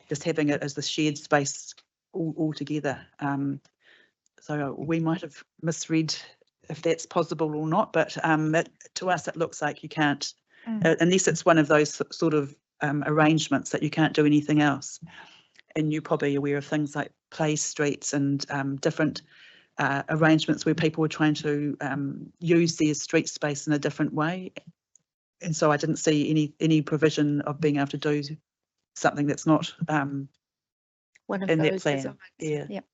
[SPEAKER 4] just having it as the shared space altogether? So we might have misread if that's possible or not, but to us it looks like you can't, unless it's one of those sort of arrangements that you can't do anything else. And you're probably aware of things like play streets and different arrangements where people were trying to use their street space in a different way. And so I didn't see any provision of being able to do something that's not
[SPEAKER 5] One of
[SPEAKER 4] in that
[SPEAKER 5] those
[SPEAKER 4] plan.
[SPEAKER 5] designs.
[SPEAKER 4] Yeah.
[SPEAKER 5] Yep.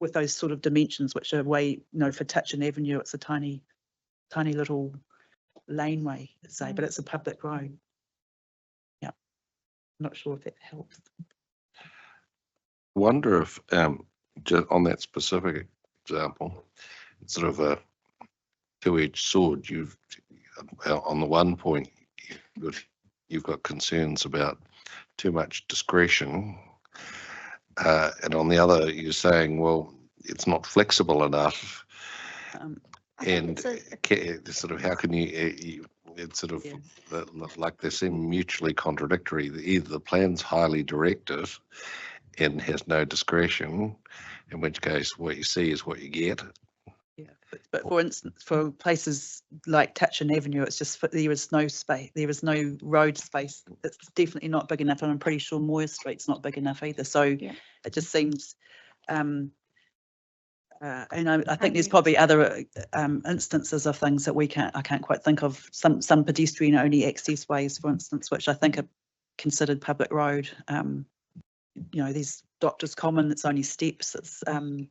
[SPEAKER 4] With those sort of dimensions, which are way, you know, for Touchin Avenue, it's a tiny little laneway, say, but it's a public road. Yeah, not sure if that helps.
[SPEAKER 1] Wonder if, just on that specific example, it's sort of a two-edged sword. On the one point, you've got concerns about too much discretion, and on the other, you're saying, well, it's not flexible enough. And sort of how can you? It's sort of like they seem mutually contradictory. Either the plan's highly directive and has no discretion, in which case what you see is what you get.
[SPEAKER 4] Yeah, but for instance, for places like Touchin Avenue, it's just there is no space, there is no road space. It's definitely not big enough, and I'm pretty sure Moore Street's not big enough either. So it just seems, and I think there's probably other instances of things that I can't quite think of. Some pedestrian only access ways, for instance, which I think are considered public road. You know, there's Doctors Common, it's only steps. It's I'm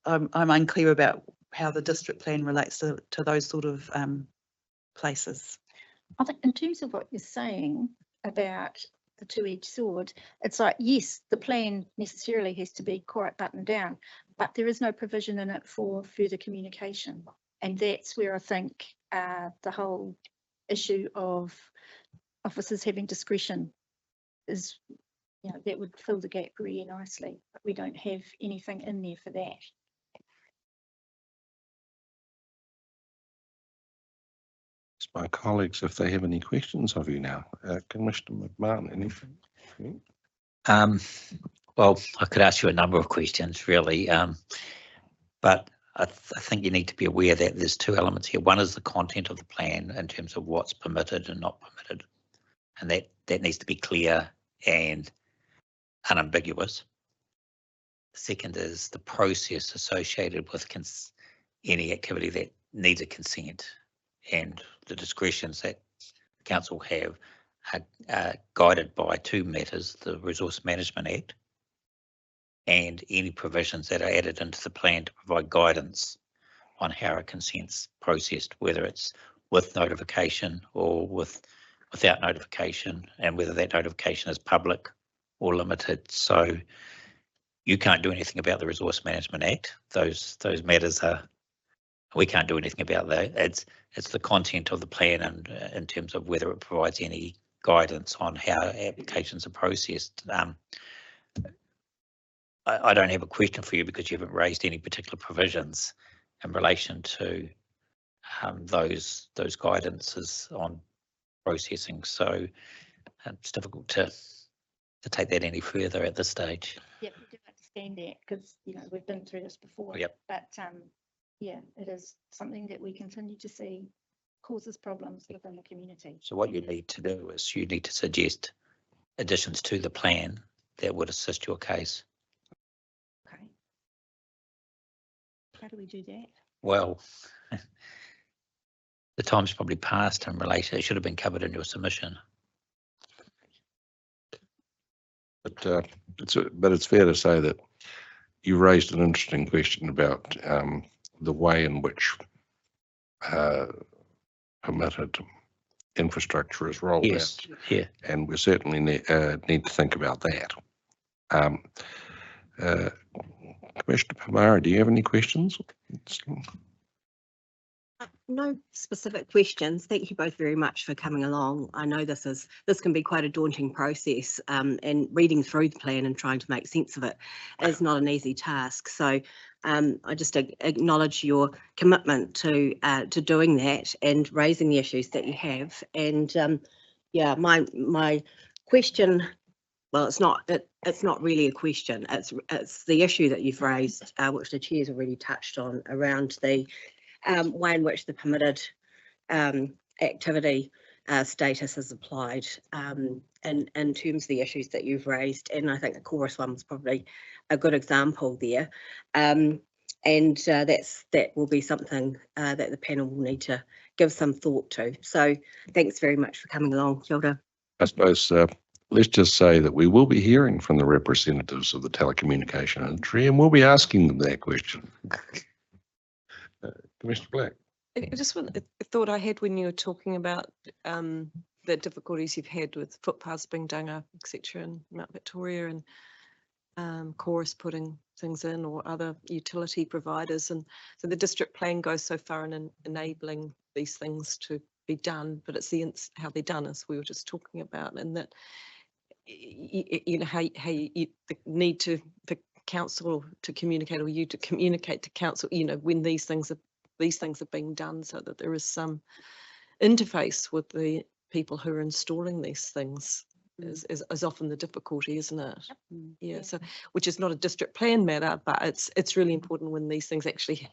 [SPEAKER 4] unclear about how the district plan relates to those sort of places.
[SPEAKER 5] I think in terms of what you're saying about the two-edged sword, it's like, yes, the plan necessarily has to be quite buttoned down, but there is no provision in it for further communication. And that's where I think the whole issue of officers having discretion is, you know, that would fill the gap really nicely, but we don't have anything in there for that.
[SPEAKER 1] My colleagues, if they have any questions of you now, Commissioner McMahon, anything?
[SPEAKER 3] Well, I could ask you a number of questions, really, but I think you need to be aware that there's two elements here. One is the content of the plan in terms of what's permitted and not permitted, and that needs to be clear and unambiguous. The second is the process associated with any activity that needs a consent, and the discretions that council have are guided by two matters: the Resource Management Act and any provisions that are added into the plan to provide guidance on how a consent's processed, whether it's with notification or without notification, and whether that notification is public or limited. So you can't do anything about the Resource Management Act. Those matters we can't do anything about that. It's the content of the plan, and in terms of whether it provides any guidance on how applications are processed. I don't have a question for you because you haven't raised any particular provisions in relation to those guidances on processing. So it's difficult to take that any further at this stage.
[SPEAKER 5] Yeah, we do understand that because, you know, we've been through this before.
[SPEAKER 3] Yep.
[SPEAKER 5] But yeah, it is something that we continue to see causes problems within the community.
[SPEAKER 3] So what you need to do is you need to suggest additions to the plan that would assist your case.
[SPEAKER 5] Okay. How do we do that?
[SPEAKER 3] Well, the time's probably passed in relation. It should have been covered in your submission.
[SPEAKER 1] But it's fair to say that you raised an interesting question about the way in which permitted infrastructure is rolled out.
[SPEAKER 3] Yeah.
[SPEAKER 1] And we certainly need to think about that. Commissioner Makara, do you have any questions?
[SPEAKER 6] No specific questions. Thank you both very much for coming along. I know this can be quite a daunting process, and reading through the plan and trying to make sense of it is not an easy task. So I just acknowledge your commitment to doing that and raising the issues that you have. And yeah, my question, well, it's not really a question. It's the issue that you've raised, which the chair's already touched on, around the way in which the permitted activity status is applied in terms of the issues that you've raised. And I think the chorus one was probably a good example there. And that will be something that the panel will need to give some thought to. So thanks very much for coming along, Hilda.
[SPEAKER 1] I suppose let's just say that we will be hearing from the representatives of the telecommunication industry, and we'll be asking them that question. Commissioner Black.
[SPEAKER 7] Just a thought I had when you were talking about the difficulties you've had with footpaths being done up, etc., in Mount Victoria, and Chorus putting things in, or other utility providers. And so the district plan goes so far in enabling these things to be done, but it's how they're done, as we were just talking about, and that how you the need for council to communicate, or you to communicate to council, when these things are being done, so that there is some interface with the people who are installing these things. Is often the difficulty, isn't it? Yep. Yeah. So, which is not a district plan matter, but it's really important when these things actually,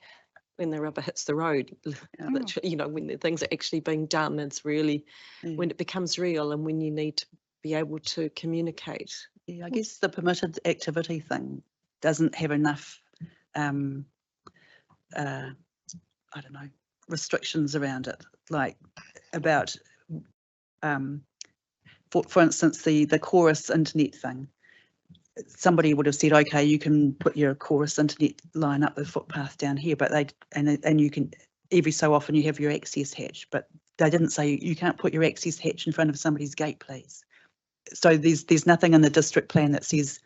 [SPEAKER 7] when the rubber hits the road, when the things are actually being done. It's really when it becomes real, and when you need to be able to communicate.
[SPEAKER 4] Yeah, I guess the permitted activity thing doesn't have enough, I don't know, restrictions around it, like about. For instance, the Chorus internet thing, somebody would have said, okay, you can put your Chorus internet line up the footpath down here, but and you can, every so often you have your access hatch, but they didn't say you can't put your access hatch in front of somebody's gate, please. So there's nothing in the district plan that says,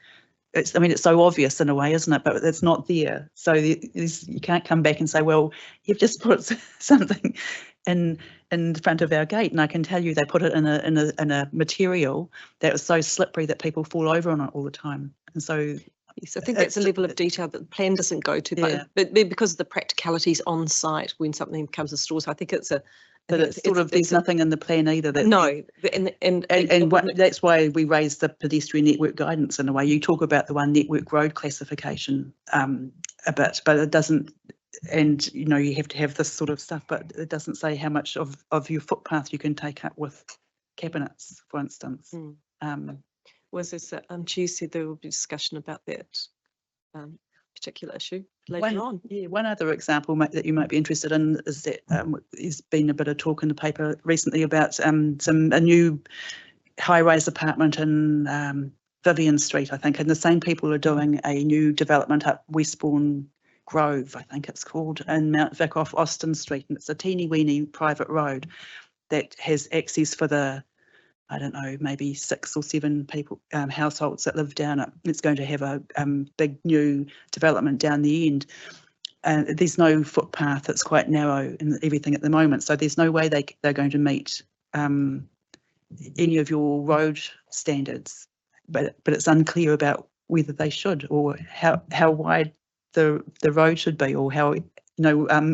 [SPEAKER 4] it's so obvious in a way, isn't it? But it's not there. So you can't come back and say, well, you've just put something in front of our gate, and I can tell you they put it in a material that was so slippery that people fall over on it all the time. And so
[SPEAKER 7] yes, I think that's a level of detail that the plan doesn't go to, but because of the practicalities on site when something becomes a store. So I think it's
[SPEAKER 4] there's nothing in the plan either. And that's why we raised the pedestrian network guidance in a way. You talk about the one network road classification a bit, but it doesn't. And you have to have this sort of stuff, but it doesn't say how much of your footpath you can take up with cabinets, for instance.
[SPEAKER 7] Was this on Tuesday? There will be discussion about that particular issue later on.
[SPEAKER 4] Yeah, one other example that you might be interested in is that there's been a bit of talk in the paper recently about a new high-rise apartment in Vivian Street, I think, and the same people are doing a new development up Westbourne Grove, I think it's called, in Mount Vic off Austin Street, and it's a teeny weeny private road that has access for the, I don't know, maybe 6 or 7 people, households that live down it. It's going to have a big new development down the end. There's no footpath, it's quite narrow and everything at the moment, so there's no way they're going to meet any of your road standards, but it's unclear about whether they should, or how wide the road should be, or how, I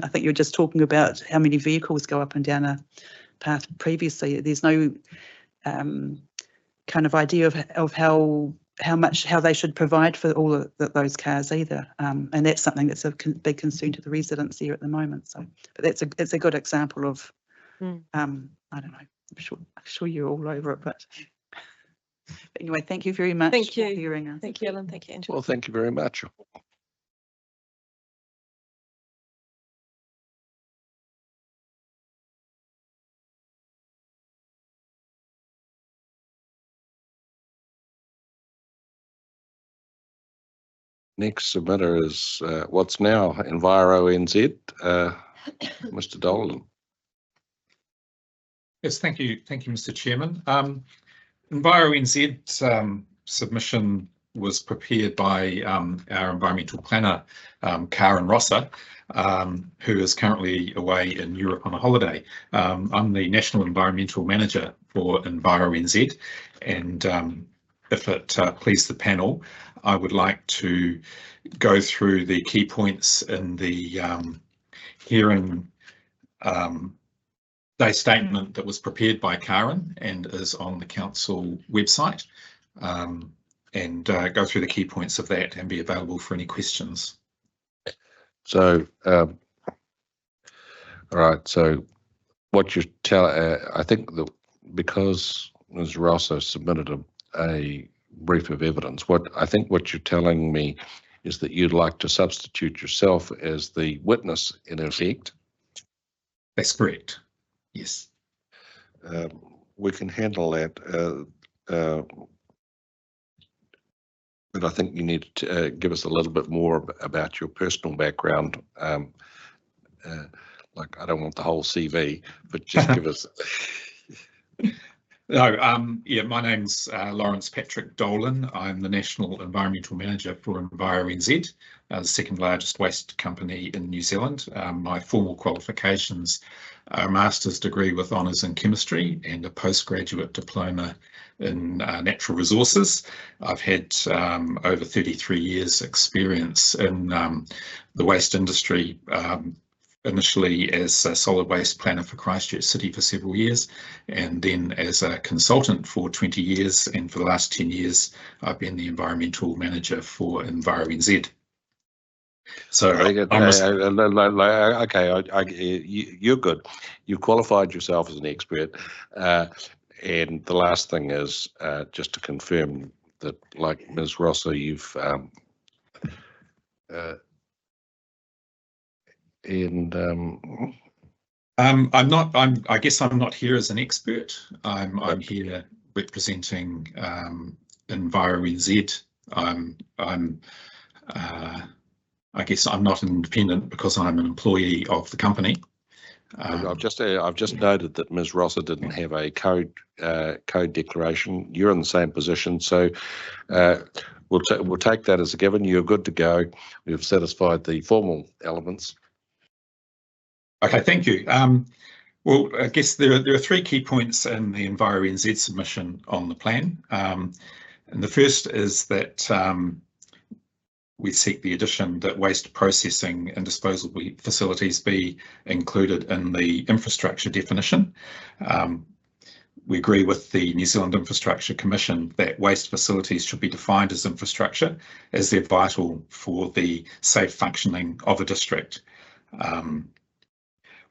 [SPEAKER 4] think you were just talking about how many vehicles go up and down a path previously. There's no kind of idea of how they should provide for all of those cars either, and that's something that's a big concern to the residents here at the moment. So, but it's a good example of, I don't know. I'm sure you're all over it, but anyway, thank you very much.
[SPEAKER 7] Thank you.
[SPEAKER 4] For hearing us.
[SPEAKER 7] Thank you, Ellen. Thank you, Angela.
[SPEAKER 1] Well, thank you very much. Next submitter is what's now Enviro NZ, Mr. Dolan.
[SPEAKER 8] Yes, thank you, Mr. Chairman. Enviro NZ submission was prepared by our environmental planner, Karen Rosser, who is currently away in Europe on a holiday. I'm the National Environmental Manager for Enviro NZ, and if it please the panel, I would like to go through the key points in the hearing day statement that was prepared by Karen and is on the council website, and go through the key points of that and be available for any questions.
[SPEAKER 1] So, all right. So, what you tell, I think because Ms. Rossa submitted a brief of evidence, what you're telling me is that you'd like to substitute yourself as the witness in effect.
[SPEAKER 8] That's correct. Yes.
[SPEAKER 1] We can handle that, but I think you need to give us a little bit more about your personal background. Like, I don't want the whole CV, but just give us.
[SPEAKER 8] No, yeah, my name's Lawrence Patrick Dolan. I'm the National Environmental Manager for Enviro NZ, the second largest waste company in New Zealand. My formal qualifications are a master's degree with honours in chemistry and a postgraduate diploma in natural resources. I've had over 33 years experience in the waste industry, initially as a solid waste planner for Christchurch City for several years, and then as a consultant for 20 years, and for the last 10 years I've been the environmental manager for Enviro NZ. So
[SPEAKER 1] you're good. You qualified yourself as an expert, and the last thing is just to confirm that, like Ms. Rossa, you've
[SPEAKER 8] I guess I'm not here as an expert. I'm here representing Enviro NZ. I guess I'm not independent because I'm an employee of the company.
[SPEAKER 1] I've just noted that Ms. Rossa didn't have a code declaration. You're in the same position, so we'll take that as a given. You're good to go. We've satisfied the formal elements.
[SPEAKER 8] Okay, thank you. Well, I guess there are three key points in the Enviro NZ submission on the plan. And the first is that we seek the addition that waste processing and disposal facilities be included in the infrastructure definition. We agree with the New Zealand Infrastructure Commission that waste facilities should be defined as infrastructure, as they're vital for the safe functioning of a district.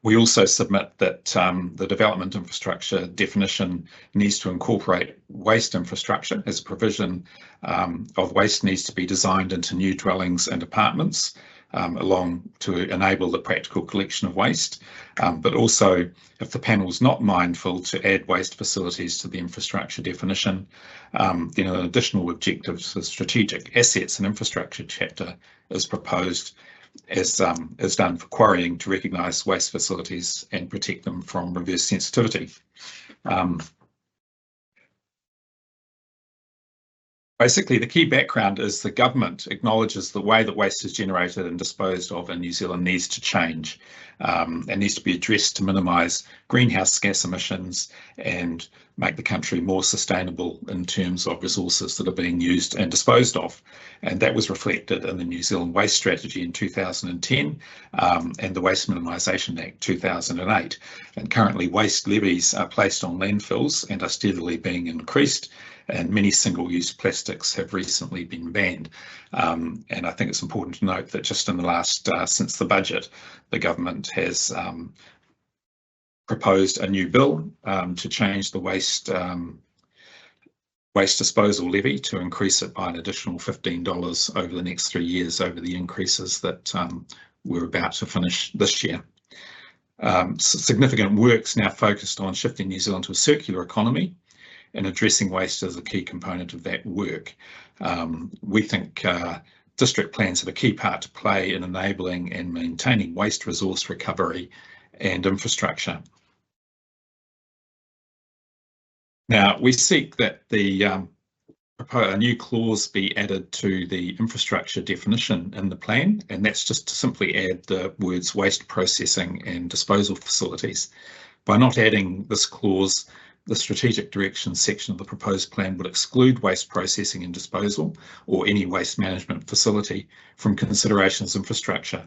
[SPEAKER 8] We also submit that the development infrastructure definition needs to incorporate waste infrastructure, as a provision of waste needs to be designed into new dwellings and apartments, along to enable the practical collection of waste. But also, if the panel's not mindful to add waste facilities to the infrastructure definition, then an additional objective to the strategic assets and infrastructure chapter is proposed, as done for quarrying, to recognise waste facilities and protect them from reverse sensitivity. Basically, the key background is the government acknowledges the way that waste is generated and disposed of in New Zealand needs to change and needs to be addressed to minimise greenhouse gas emissions and make the country more sustainable in terms of resources that are being used and disposed of. And that was reflected in the New Zealand Waste Strategy in 2010 and the Waste Minimisation Act 2008. And currently waste levies are placed on landfills and are steadily being increased, and many single-use plastics have recently been banned. And I think it's important to note that just in the last, since the budget, the government has proposed a new bill to change the waste disposal levy, to increase it by an additional $15 over the next 3 years over the increases that we're about to finish this year. Significant work's now focused on shifting New Zealand to a circular economy, and addressing waste as a key component of that work. We think district plans have a key part to play in enabling and maintaining waste resource recovery and infrastructure. Now, we seek that a new clause be added to the infrastructure definition in the plan, and that's just to simply add the words waste processing and disposal facilities. By not adding this clause, the strategic direction section of the proposed plan would exclude waste processing and disposal, or any waste management facility, from considerations infrastructure.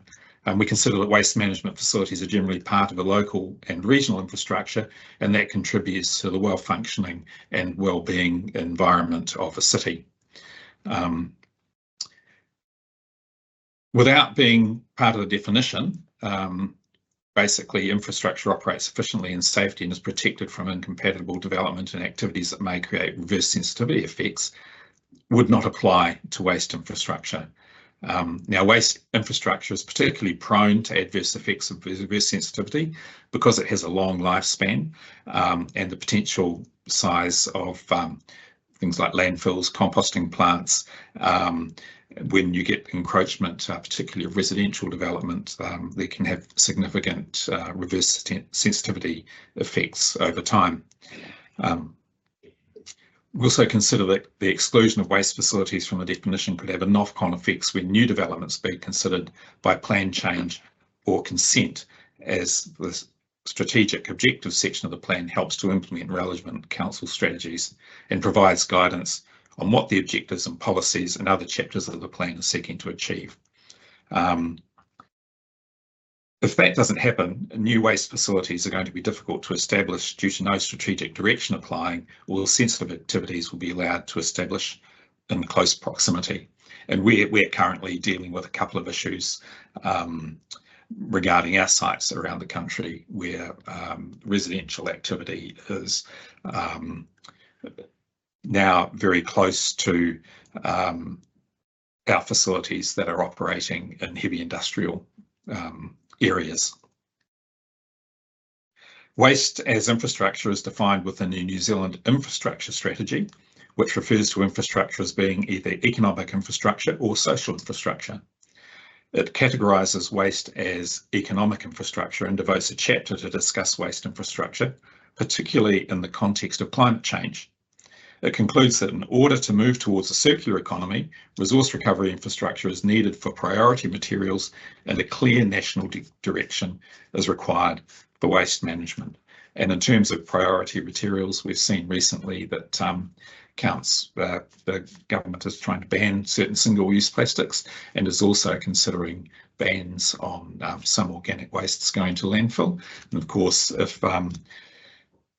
[SPEAKER 8] We consider that waste management facilities are generally part of a local and regional infrastructure, and that contributes to the well-functioning and well-being environment of a city. Without being part of the definition, basically infrastructure operates efficiently and safely and is protected from incompatible development and activities that may create reverse sensitivity effects, would not apply to waste infrastructure. Now, waste infrastructure is particularly prone to adverse effects of reverse sensitivity because it has a long lifespan, and the potential size of things like landfills, composting plants. When you get encroachment, particularly of residential development, they can have significant reverse sensitivity effects over time. We also consider that the exclusion of waste facilities from the definition could have a knock-on effects when new developments be considered by plan change or consent, as the strategic objectives section of the plan helps to implement relevant council strategies and provides guidance on what the objectives and policies and other chapters of the plan are seeking to achieve. If that doesn't happen, new waste facilities are going to be difficult to establish due to no strategic direction applying, or sensitive activities will be allowed to establish in close proximity. And we're currently dealing with a couple of issues regarding our sites around the country where residential activity is now very close to our facilities that are operating in heavy industrial areas. Waste as infrastructure is defined within the New Zealand infrastructure strategy, which refers to infrastructure as being either economic infrastructure or social infrastructure. It categorises waste as economic infrastructure and devotes a chapter to discuss waste infrastructure, particularly in the context of climate change. It concludes that in order to move towards a circular economy, resource recovery infrastructure is needed for priority materials, and a clear national direction is required for waste management. And in terms of priority materials, we've seen recently that the government is trying to ban certain single-use plastics and is also considering bans on some organic wastes going to landfill. And of course, if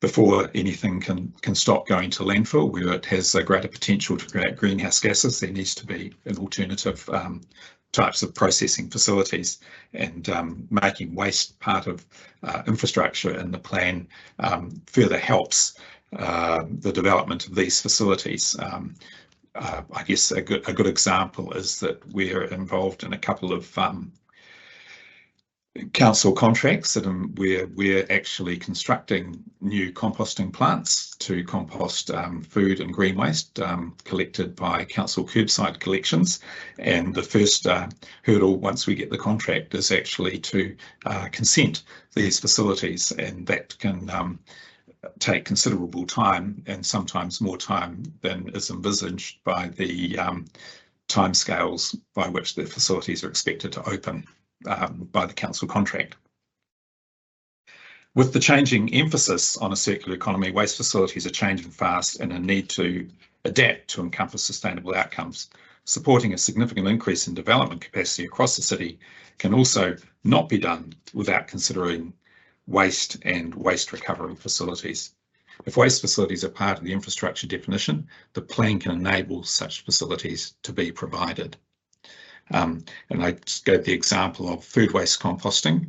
[SPEAKER 8] before anything can stop going to landfill, where it has a greater potential to create greenhouse gases, there needs to be an alternative types of processing facilities, and making waste part of infrastructure in the plan further helps the development of these facilities. I guess a good example is that we're involved in a couple of council contracts where we're actually constructing new composting plants to compost food and green waste collected by council curbside collections. And the first hurdle, once we get the contract, is actually to consent these facilities, and that can take considerable time, and sometimes more time than is envisaged by the timescales by which the facilities are expected to open by the council contract. With the changing emphasis on a circular economy, waste facilities are changing fast and a need to adapt to encompass sustainable outcomes. Supporting a significant increase in development capacity across the city can also not be done without considering waste and waste recovery facilities. If waste facilities are part of the infrastructure definition, the plan can enable such facilities to be provided. And I just gave the example of food waste composting.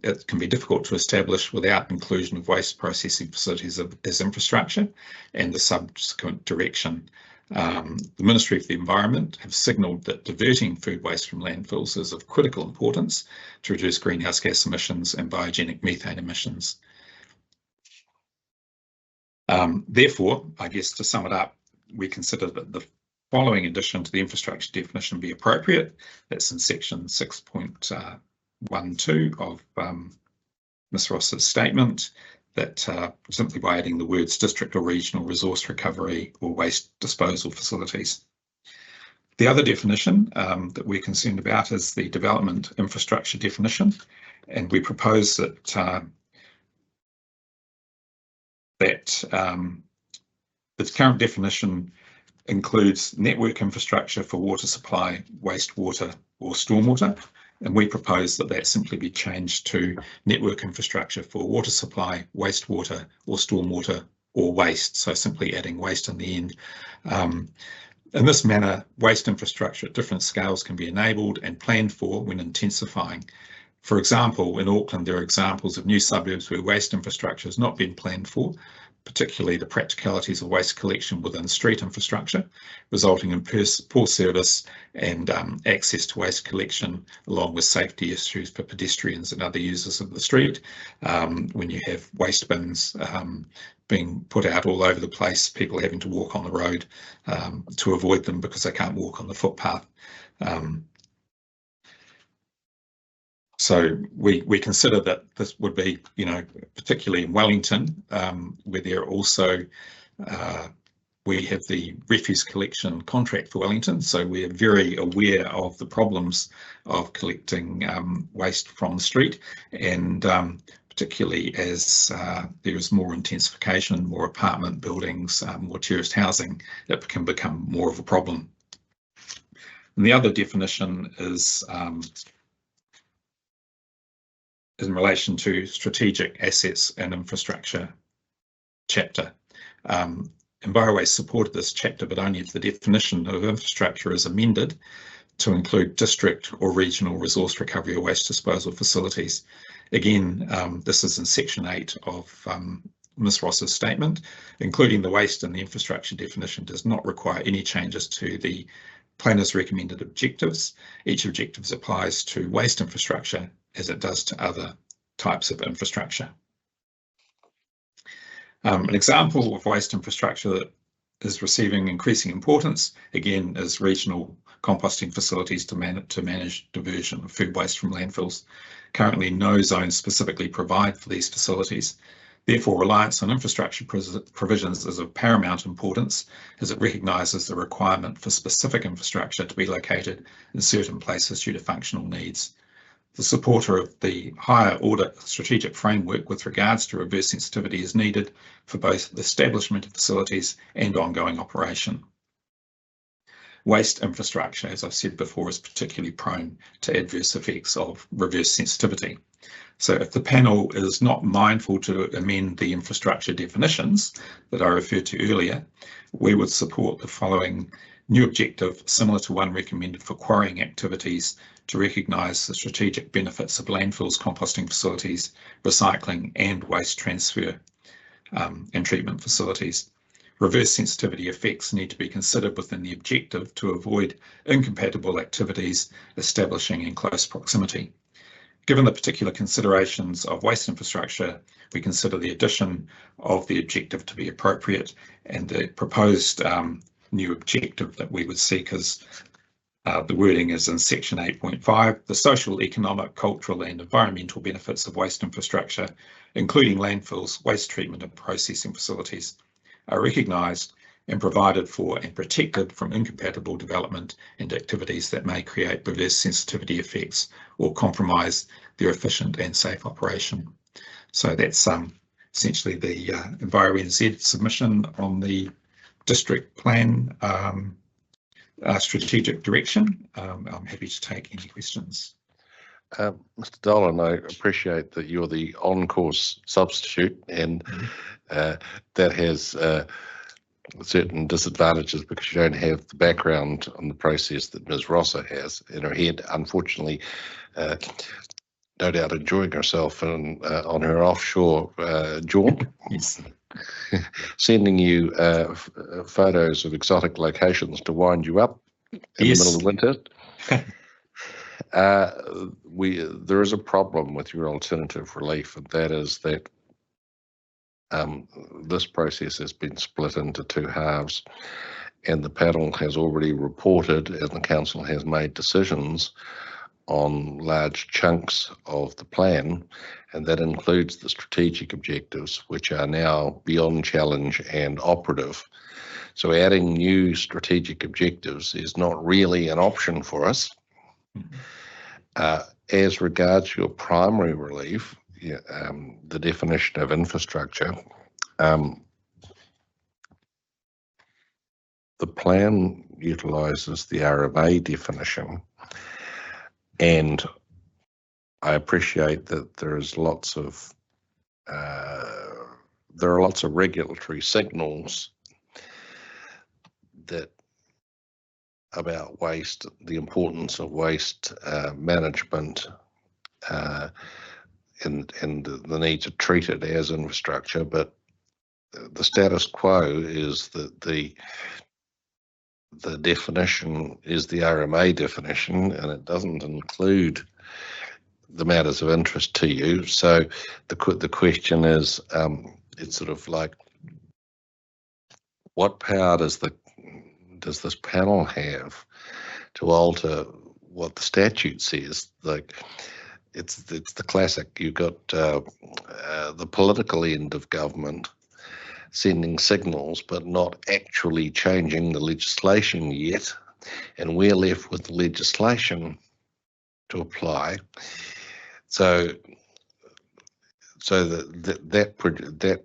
[SPEAKER 8] It can be difficult to establish without inclusion of waste processing facilities as infrastructure and the subsequent direction. The Ministry of the Environment have signalled that diverting food waste from landfills is of critical importance to reduce greenhouse gas emissions and biogenic methane emissions. Therefore, I guess to sum it up, we consider that the following addition to the infrastructure definition be appropriate. That's in section 6.12 of Ms. Ross's statement, that simply by adding the words district or regional resource recovery or waste disposal facilities. The other definition that we're concerned about is the development infrastructure definition, and we propose that the current definition includes network infrastructure for water supply, wastewater or stormwater, and we propose that that simply be changed to network infrastructure for water supply, wastewater or stormwater or waste, so simply adding waste in the end. In this manner, waste infrastructure at different scales can be enabled and planned for when intensifying For example, in Auckland, there are examples of new suburbs where waste infrastructure has not been planned for, particularly the practicalities of waste collection within street infrastructure, resulting in poor service and access to waste collection, along with safety issues for pedestrians and other users of the street. When you have waste bins being put out all over the place, people having to walk on the road to avoid them because they can't walk on the footpath. So we consider that this would be, particularly in Wellington, where there are also, we have the refuse collection contract for Wellington, so we're very aware of the problems of collecting waste from the street, and particularly as there is more intensification, more apartment buildings, more terraced housing, that can become more of a problem. And the other definition is in relation to strategic assets and infrastructure chapter. Envirowaste supported this chapter, but only if the definition of infrastructure is amended to include district or regional resource recovery or waste disposal facilities. Again, this is in section 8 of Ms. Ross's statement. Including the waste in the infrastructure definition does not require any changes to the planner's recommended objectives. Each objective applies to waste infrastructure as it does to other types of infrastructure. An example of waste infrastructure that is receiving increasing importance, again, is regional composting facilities to manage diversion of food waste from landfills. Currently, no zones specifically provide for these facilities. Therefore, reliance on infrastructure provisions is of paramount importance, as it recognises the requirement for specific infrastructure to be located in certain places due to functional needs. The supporter of the higher order strategic framework with regards to reverse sensitivity is needed for both the establishment of facilities and ongoing operation. Waste infrastructure, as I've said before, is particularly prone to adverse effects of reverse sensitivity. So if the panel is not mindful to amend the infrastructure definitions that I referred to earlier, we would support the following new objective, similar to one recommended for quarrying activities, to recognise the strategic benefits of landfills, composting facilities, recycling and waste transfer and treatment facilities. Reverse sensitivity effects need to be considered within the objective to avoid incompatible activities establishing in close proximity. Given the particular considerations of waste infrastructure, we consider the addition of the objective to be appropriate, and the proposed new objective that we would seek is the wording is in section 8.5, the social, economic, cultural and environmental benefits of waste infrastructure, including landfills, waste treatment and processing facilities, are recognised and provided for and protected from incompatible development and activities that may create reverse sensitivity effects or compromise their efficient and safe operation. So that's essentially the Enviro NZ submission on the district plan strategic direction. I'm happy to take any questions.
[SPEAKER 1] Mr. Dolan, I appreciate that you're the on-course substitute, and that has certain disadvantages because you don't have the background on the process that Ms. Rosser has in her head. Unfortunately, no doubt enjoying herself on her offshore jaunt.
[SPEAKER 8] Yes.
[SPEAKER 1] Sending you photos of exotic locations to wind you up in the middle of the winter. There is a problem with your alternative relief, and that is that this process has been split into two halves, and the panel has already reported and the council has made decisions on large chunks of the plan, and that includes the strategic objectives, which are now beyond challenge and operative. So adding new strategic objectives is not really an option for us. As regards your primary relief, the definition of infrastructure, the plan utilises the RMA definition, and I appreciate that there are lots of regulatory signals that about waste, the importance of waste management and the need to treat it as infrastructure, but the status quo is that the definition is the RMA definition, and it doesn't include the matters of interest to you. So the question is, it's sort of like, what power does this panel have to alter what the statute says? Like, it's the classic. You've got the political end of government sending signals, but not actually changing the legislation yet, and we're left with the legislation to apply. So that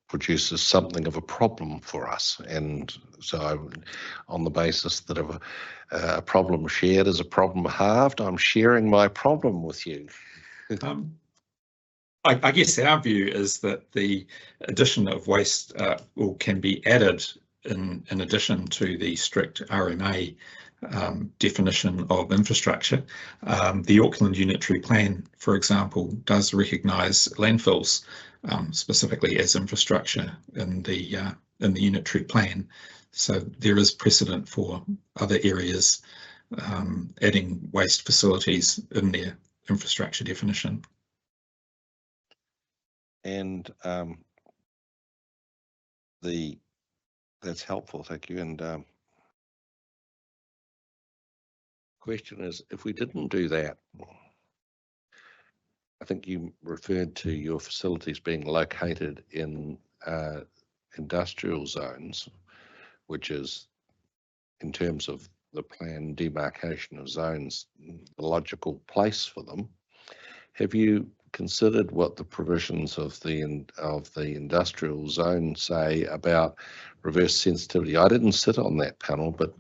[SPEAKER 1] produces something of a problem for us, and so on the basis that of a problem shared is a problem halved, I'm sharing my problem with you.
[SPEAKER 8] I guess our view is that the addition of waste can be added in addition to the strict RMA definition of infrastructure. The Auckland Unitary Plan, for example, does recognise landfills specifically as infrastructure in the Unitary Plan. So there is precedent for other areas adding waste facilities in their infrastructure definition.
[SPEAKER 1] And that's helpful, thank you. And question is, if we didn't do that, I think you referred to your facilities being located in industrial zones, which is, in terms of the plan demarcation of zones, the logical place for them. Have you considered what the provisions of the industrial zone say about reverse sensitivity? I didn't sit on that panel, but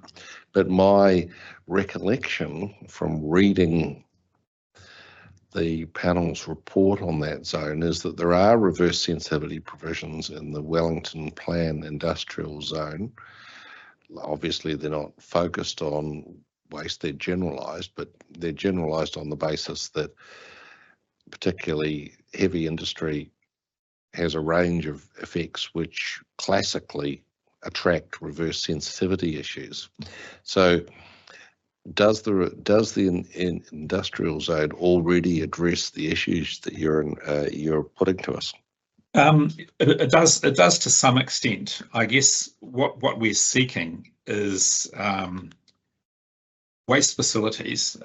[SPEAKER 1] my recollection from reading the panel's report on that zone is that there are reverse sensitivity provisions in the Wellington Plan industrial zone. Obviously, they're not focused on waste, they're generalised, but they're generalised on the basis that particularly heavy industry has a range of effects which classically attract reverse sensitivity issues. So does the industrial zone already address the issues that you're putting to us?
[SPEAKER 8] It does to some extent. I guess what we're seeking is waste facilities.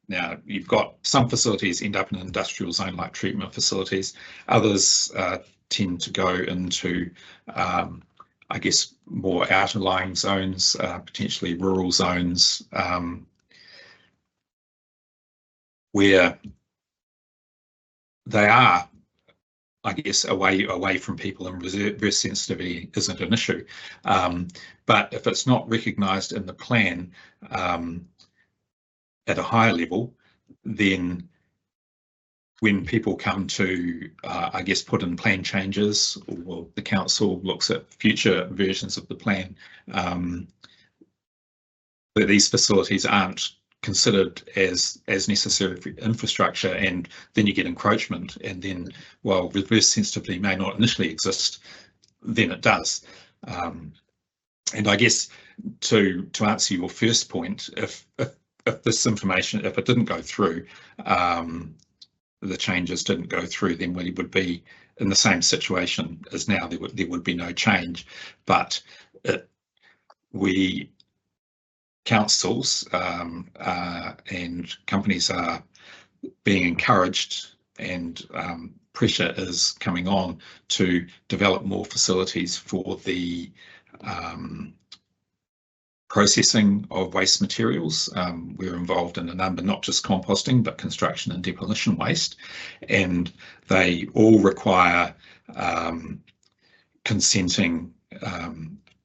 [SPEAKER 8] Now, you've got some facilities end up in an industrial zone like treatment facilities. Others tend to go into, I guess, more outlying zones, potentially rural zones, where they are, I guess, away from people, and reverse sensitivity isn't an issue. But if it's not recognised in the plan at a higher level, then when people come to, I guess, put in plan changes, or the council looks at future versions of the plan, that these facilities aren't considered as necessary for infrastructure, and then you get encroachment, and then, while reverse sensitivity may not initially exist, then it does. And I guess to answer your first point, if this information, if it didn't go through, the changes didn't go through, then we would be in the same situation as now. There would be no change, but councils and companies are being encouraged, and pressure is coming on to develop more facilities for the processing of waste materials. We're involved in a number, not just composting, but construction and demolition waste, and they all require consenting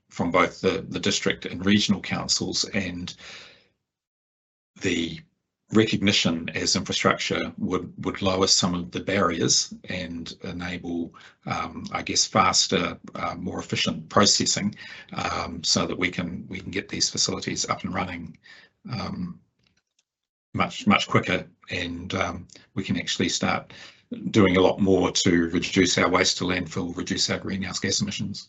[SPEAKER 8] from both the district and regional councils, and the recognition as infrastructure would lower some of the barriers and enable, I guess, faster, more efficient processing, so that we can get these facilities up and running much quicker, and we can actually start doing a lot more to reduce our waste to landfill, reduce our greenhouse gas emissions.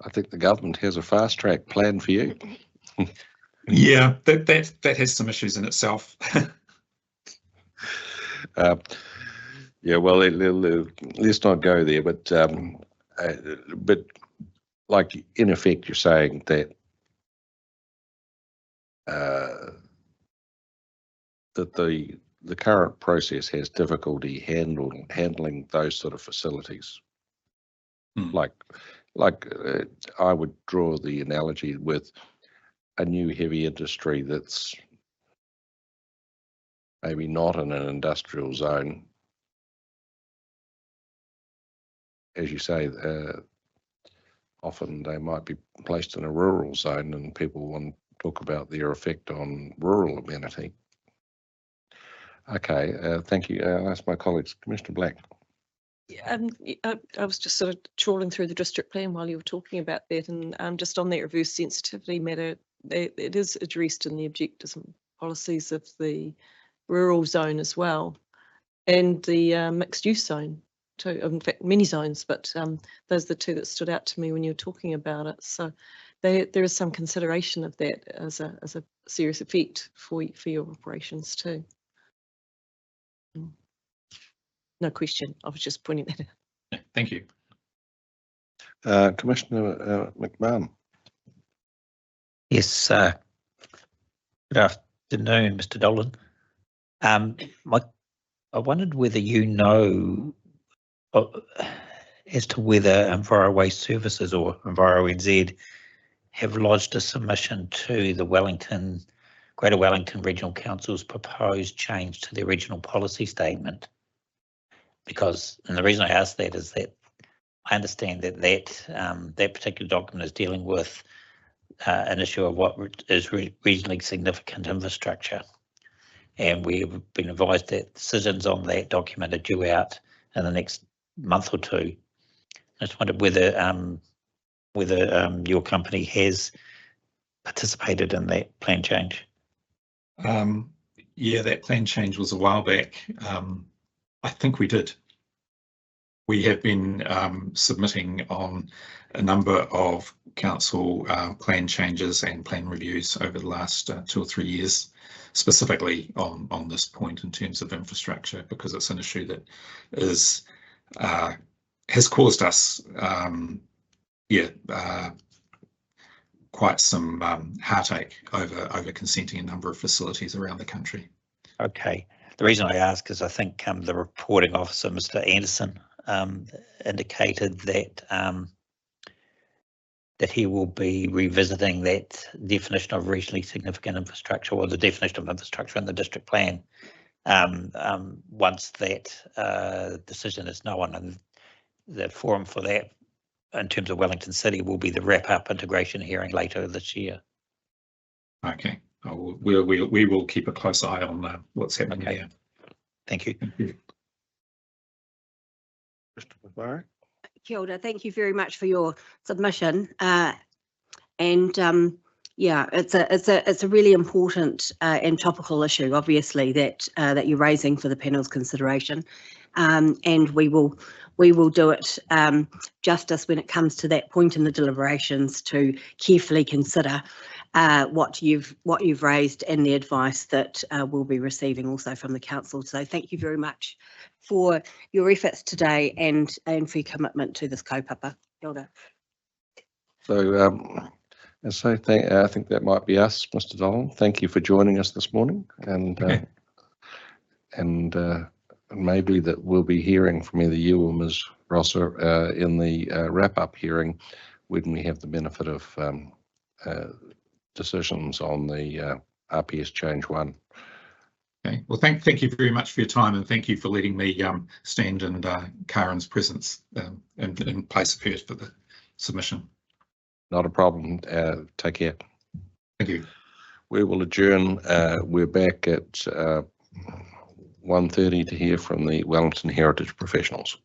[SPEAKER 1] I think the government has a fast track plan for you.
[SPEAKER 8] Yeah, that has some issues in itself.
[SPEAKER 1] Yeah, well, let's not go there. But like in effect, you're saying that that the current process has difficulty handling those sort of facilities. Like I would draw the analogy with a new heavy industry that's maybe not in an industrial zone. As you say, often they might be placed in a rural zone, and people want to talk about their effect on rural amenity. Okay, thank you. I'll ask my colleagues. Commissioner Black.
[SPEAKER 7] I was just sort of trawling through the district plan while you were talking about that, and just on that reverse sensitivity matter, it is addressed in the objectives and policies of the rural zone as well, and the mixed use zone too. In fact, many zones, but those are the two that stood out to me when you were talking about it. So there is some consideration of that as a serious effect for your operations too. No question. I was just pointing that out.
[SPEAKER 8] Yeah, thank you.
[SPEAKER 1] Commissioner McMahon.
[SPEAKER 3] Yes, good afternoon, Mr. Dolan. I wondered whether you know as to whether Envirowaste Services or Enviro NZ have lodged a submission to the Greater Wellington Regional Council's proposed change to the original policy statement. And the reason I ask that is that I understand that particular document is dealing with an issue of what is regionally significant infrastructure. And we've been advised that decisions on that document are due out in the next month or two. I just wondered whether your company has participated in that plan change.
[SPEAKER 8] Yeah, that plan change was a while back. I think we did. We have been submitting on a number of council plan changes and plan reviews over the last 2 or 3 years, specifically on this point in terms of infrastructure, because it's an issue that has caused us quite some heartache over consenting a number of facilities around the country.
[SPEAKER 3] Okay. The reason I ask is I think the reporting officer, Mr. Anderson, indicated that that he will be revisiting that definition of regionally significant infrastructure, or the definition of infrastructure in the district plan, once that decision is known. And the forum for that, in terms of Wellington City, will be the wrap-up integration hearing later this year.
[SPEAKER 8] Okay, we will keep a close eye on what's happening there.
[SPEAKER 3] Thank you.
[SPEAKER 8] Thank you.
[SPEAKER 1] Mr. McMurray.
[SPEAKER 6] Kia ora, thank you very much for your submission. Yeah, it's a really important and topical issue, obviously, that you're raising for the panel's consideration, and we will do it justice when it comes to that point in the deliberations to carefully consider what you've raised and the advice that we'll be receiving also from the council. So thank you very much for your efforts today and for your commitment to this kaupapa. Kia ora.
[SPEAKER 1] So, I think that might be us, Mr. Dolan. Thank you for joining us this morning, and maybe that we'll be hearing from either you or Ms. Rosser in the wrap-up hearing when we have the benefit of decisions on the RPS Change 1.
[SPEAKER 8] Okay. Well, thank you very much for your time, and thank you for letting me stand in Karen's presence in place of her for the submission.
[SPEAKER 1] Not a problem. Take care.
[SPEAKER 8] Thank you.
[SPEAKER 1] We will adjourn. We're back at 1:30 to hear from the Wellington Heritage Professionals.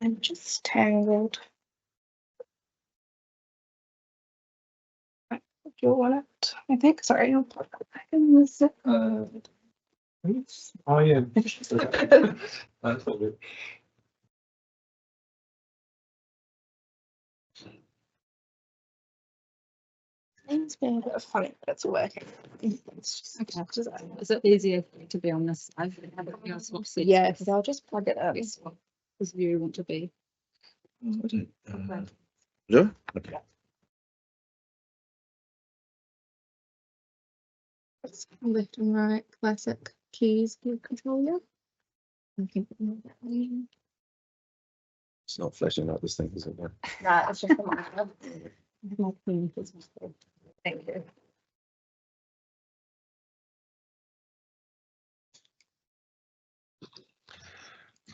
[SPEAKER 5] I'm just tangled. Do you want it? I think. Sorry, I'll put that back in the zip.
[SPEAKER 8] Oh, yeah. That's all good.
[SPEAKER 5] It's been a bit of funny, but it's working. It's just,
[SPEAKER 9] Okay. Is it easier to be on this side? Have it go swap seats?
[SPEAKER 5] yeah, because I'll just plug it in.
[SPEAKER 9] Yes. As you want to be.
[SPEAKER 1] Yeah.
[SPEAKER 5] It's left and right, classic keys, view controller. I think
[SPEAKER 1] It's not flashing out this thing, is it?
[SPEAKER 5] right, it's just my queen. Thank you.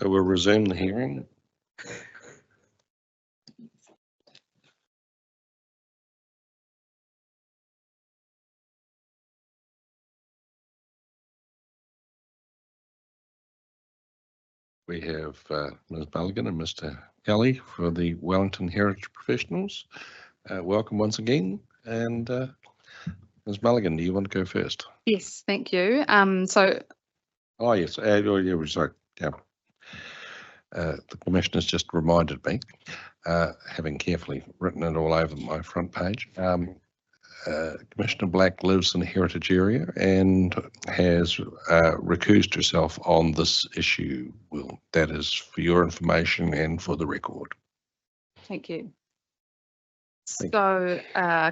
[SPEAKER 1] So we'll resume the hearing. We have Ms. Mulligan and Mr. Kelly for the Wellington Heritage Professionals. Welcome once again. And Ms. Mulligan, do you want to go first?
[SPEAKER 9] Yes, thank you. So
[SPEAKER 1] Oh, yes. Sorry. Yeah. The Commissioner's just reminded me, having carefully written it all over my front page. Commissioner Black lives in a heritage area and has recused herself on this issue. Will, that is for your information and for the record.
[SPEAKER 9] thank you.
[SPEAKER 1] Thank
[SPEAKER 9] So,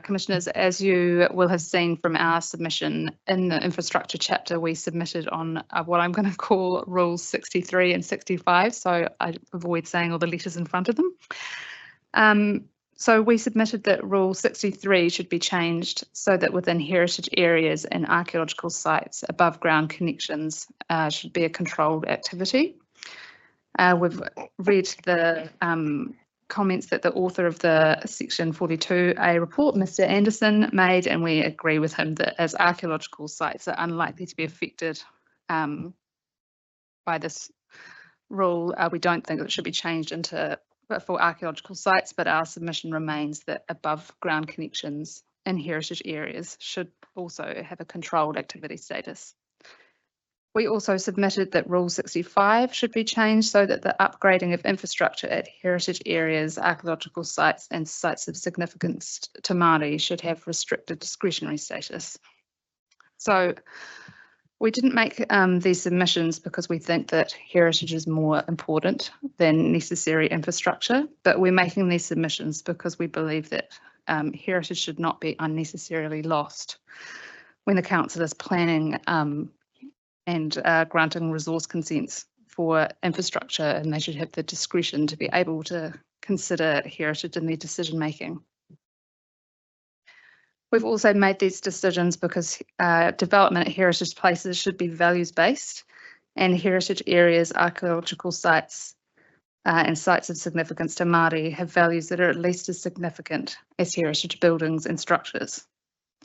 [SPEAKER 9] Commissioners, as you will have seen from our submission in the infrastructure chapter, we submitted on what I'm going to call rules 63 and 65. So I avoid saying all the letters in front of them. So we submitted that rule 63 should be changed so that within heritage areas and archaeological sites, above ground connections should be a controlled activity. We've read the comments that the author of the section 42A report, Mr. Anderson, made, and we agree with him that as archaeological sites are unlikely to be affected by this rule, we don't think it should be changed into for archaeological sites, but our submission remains that above ground connections in heritage areas should also have a controlled activity status. We also submitted that Rule 65 should be changed so that the upgrading of infrastructure at heritage areas, archaeological sites and sites of significance to Māori should have restricted discretionary status. So we didn't make these submissions because we think that heritage is more important than necessary infrastructure, but we're making these submissions because we believe that heritage should not be unnecessarily lost when the council is planning and granting resource consents for infrastructure, and they should have the discretion to be able to consider heritage in their decision making. We've also made these decisions because development at heritage places should be values based, and heritage areas, archaeological sites and sites of significance to Māori have values that are at least as significant as heritage buildings and structures.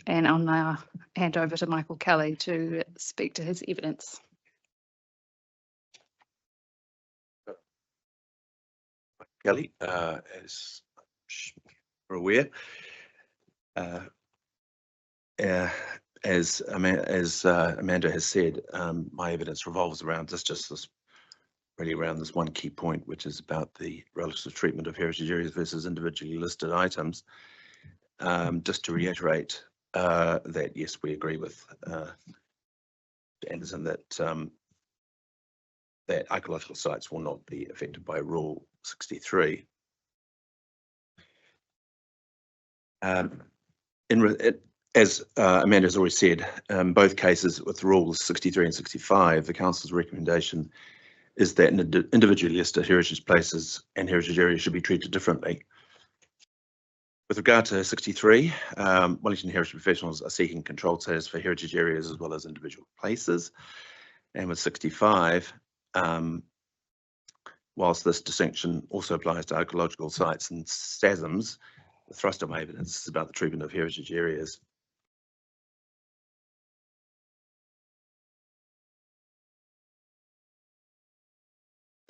[SPEAKER 9] And I'll now hand over to Michael Kelly to speak to his evidence.
[SPEAKER 10] Kelly, as we're aware, as Amanda has said, my evidence revolves around really around this one key point, which is about the relative treatment of heritage areas versus individually listed items. Just to reiterate that, yes, we agree with Anderson that that archaeological sites will not be affected by Rule 63. As Amanda has already said, both cases with Rules 63 and 65, the Council's recommendation is that individually listed heritage places and heritage areas should be treated differently. With regard to 63, Wellington Heritage Professionals are seeking controlled status for heritage areas as well as individual places. And with 65, whilst this distinction also applies to archaeological sites and SASMs, the thrust of my evidence is about the treatment of heritage areas.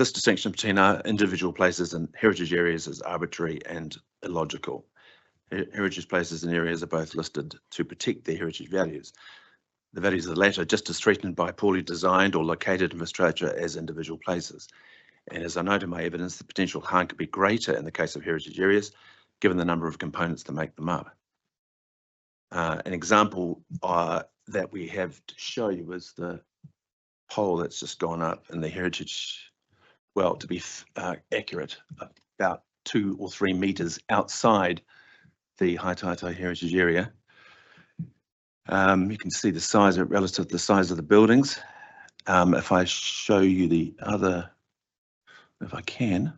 [SPEAKER 10] This distinction between our individual places and heritage areas is arbitrary and illogical. Heritage places and areas are both listed to protect their heritage values. The values of the latter are just as threatened by poorly designed or located infrastructure as individual places. And as I note in my evidence, the potential harm could be greater in the case of heritage areas, given the number of components that make them up. An example that we have to show you is the pole that's just gone up in the heritage, well, to be accurate, about 2 or 3 meters outside the Haitaita heritage area. You can see the size of it relative to the size of the buildings. If I show you the other, if I can,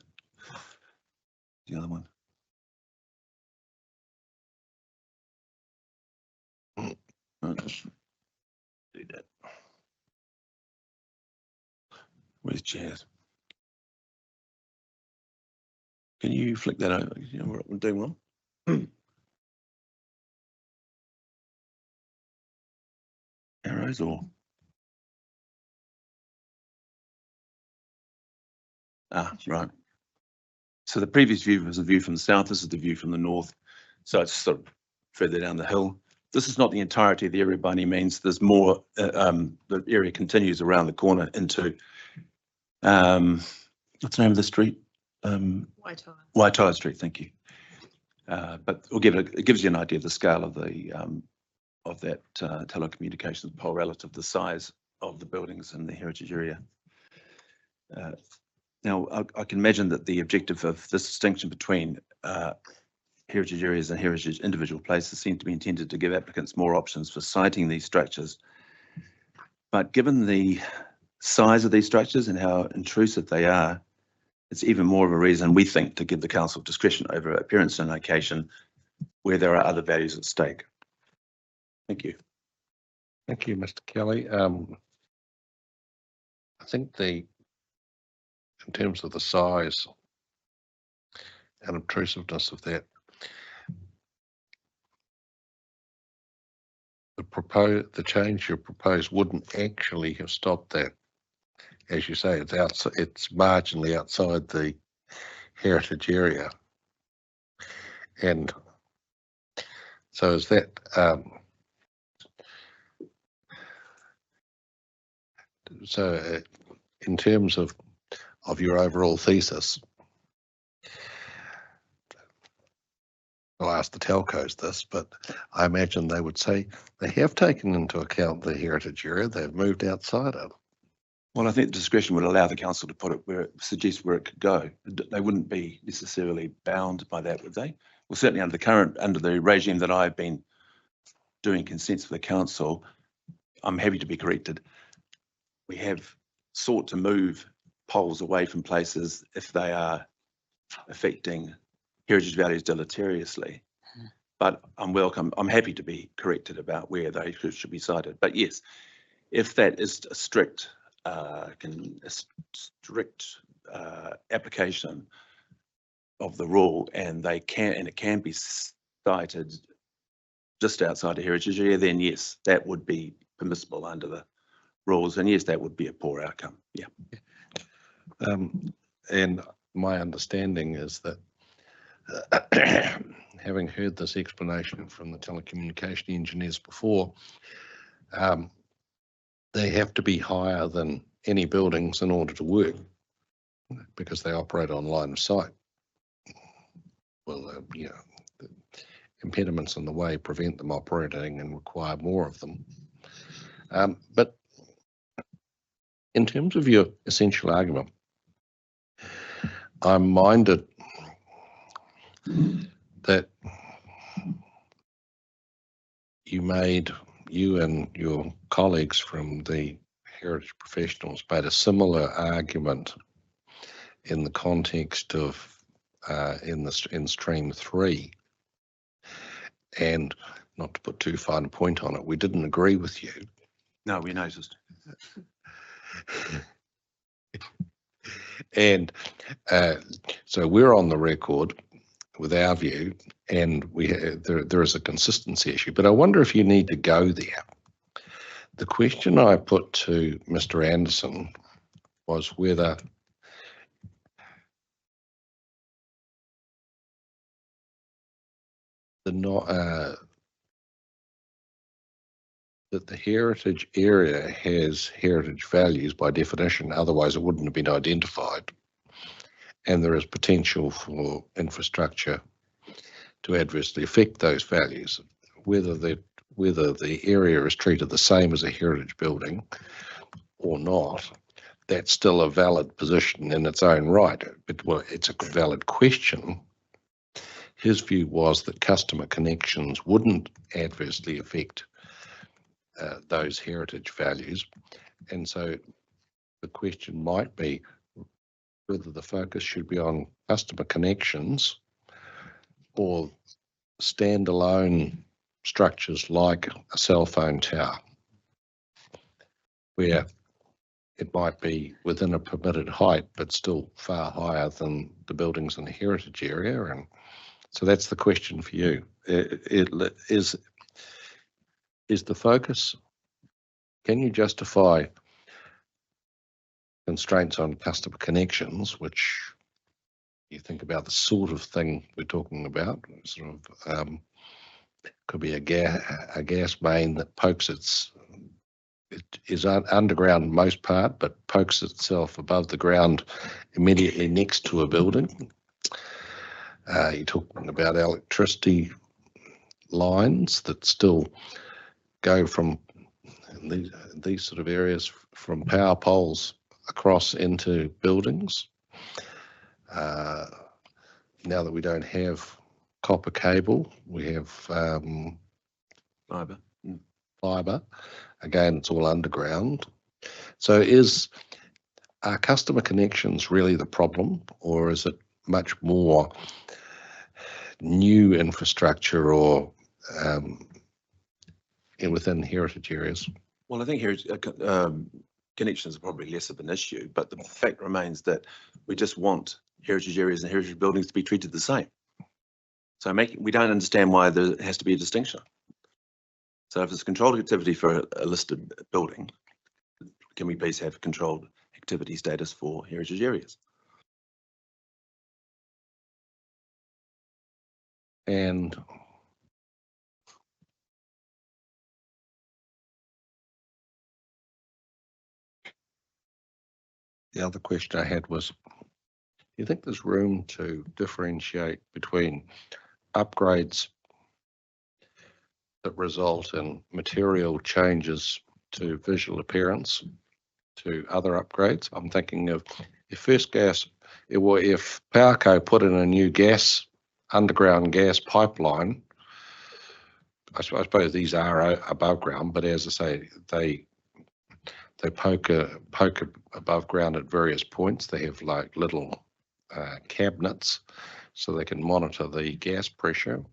[SPEAKER 10] the other one. I'll just do that. Where's Jazz? Can you flick that over? You know what I'm doing wrong? Arrows or? Right. So the previous view was a view from the south. This is the view from the north. So it's sort of further down the hill. This is not the entirety of the area by any means. There's more. The area continues around the corner into what's the name of the street? Waitoa Street. Thank you. But we'll give it gives you an idea of the scale of the of that telecommunications pole relative to the size of the buildings in the heritage area. Now, I can imagine that the objective of this distinction between heritage areas and heritage individual places seem to be intended to give applicants more options for siting these structures. But given the size of these structures and how intrusive they are, it's even more of a reason, we think, to give the council discretion over appearance and location where there are other values at stake. Thank you.
[SPEAKER 1] Thank you, Mr. Kelly. I think in terms of the size and obtrusiveness of that, the change you propose wouldn't actually have stopped that. As you say, it's marginally outside the heritage area, and so is that. So, in terms of your overall thesis, I'll ask the telcos this, but I imagine they would say they have taken into account the heritage area. They've moved outside it.
[SPEAKER 10] Well, I think the discretion would allow the council to put it where it suggests where it could go. They wouldn't be necessarily bound by that, would they? Well, certainly under the regime that I've been doing consents for the council, I'm happy to be corrected. We have sought to move poles away from places if they are affecting heritage values deleteriously. But I'm happy to be corrected about where they should be sited. But yes, if that is a strict application of the rule, and it can be cited just outside a heritage area, then yes, that would be permissible under the rules, and yes, that would be a poor outcome. Yeah.
[SPEAKER 1] And my understanding is that having heard this explanation from the telecommunication engineers before, they have to be higher than any buildings in order to work because they operate on line of sight. Well, the impediments in the way prevent them operating and require more of them. But in terms of your essential argument, I'm minded that you and your colleagues from the Heritage Professionals made a similar argument in the context of in stream 3, and not to put too fine a point on it, we didn't agree with you.
[SPEAKER 10] No, we noticed.
[SPEAKER 1] And so we're on the record with our view, and there is a consistency issue, but I wonder if you need to go there. The question I put to Mr. Anderson was whether that the heritage area has heritage values by definition, otherwise it wouldn't have been identified. And there is potential for infrastructure to adversely affect those values. Whether the area is treated the same as a heritage building or not, that's still a valid position in its own right. But well, it's a valid question. His view was that customer connections wouldn't adversely affect those heritage values. And so the question might be whether the focus should be on customer connections or standalone structures like a cell phone tower, where it might be within a permitted height, but still far higher than the buildings in the heritage area. And so that's the question for you. Is the focus, can you justify constraints on customer connections, which you think about the sort of thing we're talking about, sort of could be a gas main that pokes it is underground most part, but pokes itself above the ground immediately next to a building. You're talking about electricity lines that still go from these sort of areas from power poles across into buildings. Now that we don't have copper cable, we have fibre. Again, it's all underground. So are customer connections really the problem, or is it much more new infrastructure or within heritage areas?
[SPEAKER 10] Well, I think connections are probably less of an issue, but the fact remains that we just want heritage areas and heritage buildings to be treated the same. So we don't understand why there has to be a distinction. So if there's controlled activity for a listed building, can we please have controlled activity status for heritage areas?
[SPEAKER 1] And the other question I had was, do you think there's room to differentiate between upgrades that result in material changes to visual appearance to other upgrades? I'm thinking of if Powerco put in a new underground gas pipeline, I suppose these are above ground, but as I say, they poke above ground at various points. They have like little cabinets so they can monitor the gas pressure.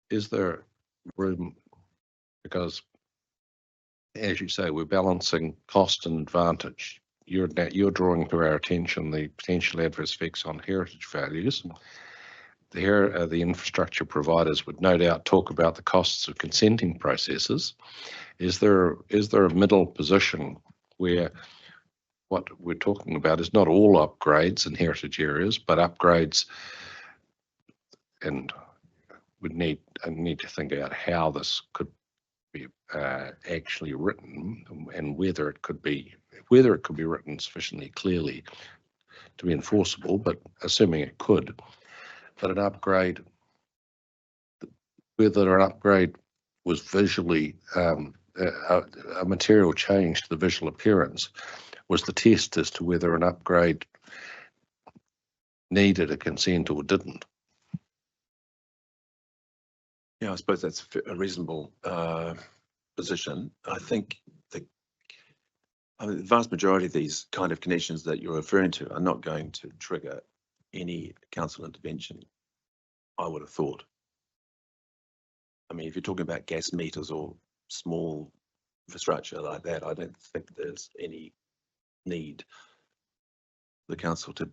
[SPEAKER 1] Is there room, because as you say, we're balancing cost and advantage. You're drawing to our attention the potential adverse effects on heritage values. The infrastructure providers would no doubt talk about the costs of consenting processes. Is there a middle position where what we're talking about is not all upgrades in heritage areas, but upgrades, and would need to think about how this could be actually written and whether it could be written sufficiently clearly to be enforceable, but assuming it could. But an upgrade, whether an upgrade was visually a material change to the visual appearance, was the test as to whether an upgrade needed a consent or didn't.
[SPEAKER 10] Yeah, I suppose that's a reasonable position. I think the vast majority of these kind of connections that you're referring to are not going to trigger any council intervention, I would have thought. I mean, if you're talking about gas meters or small infrastructure like that, I don't think there's any need for the council to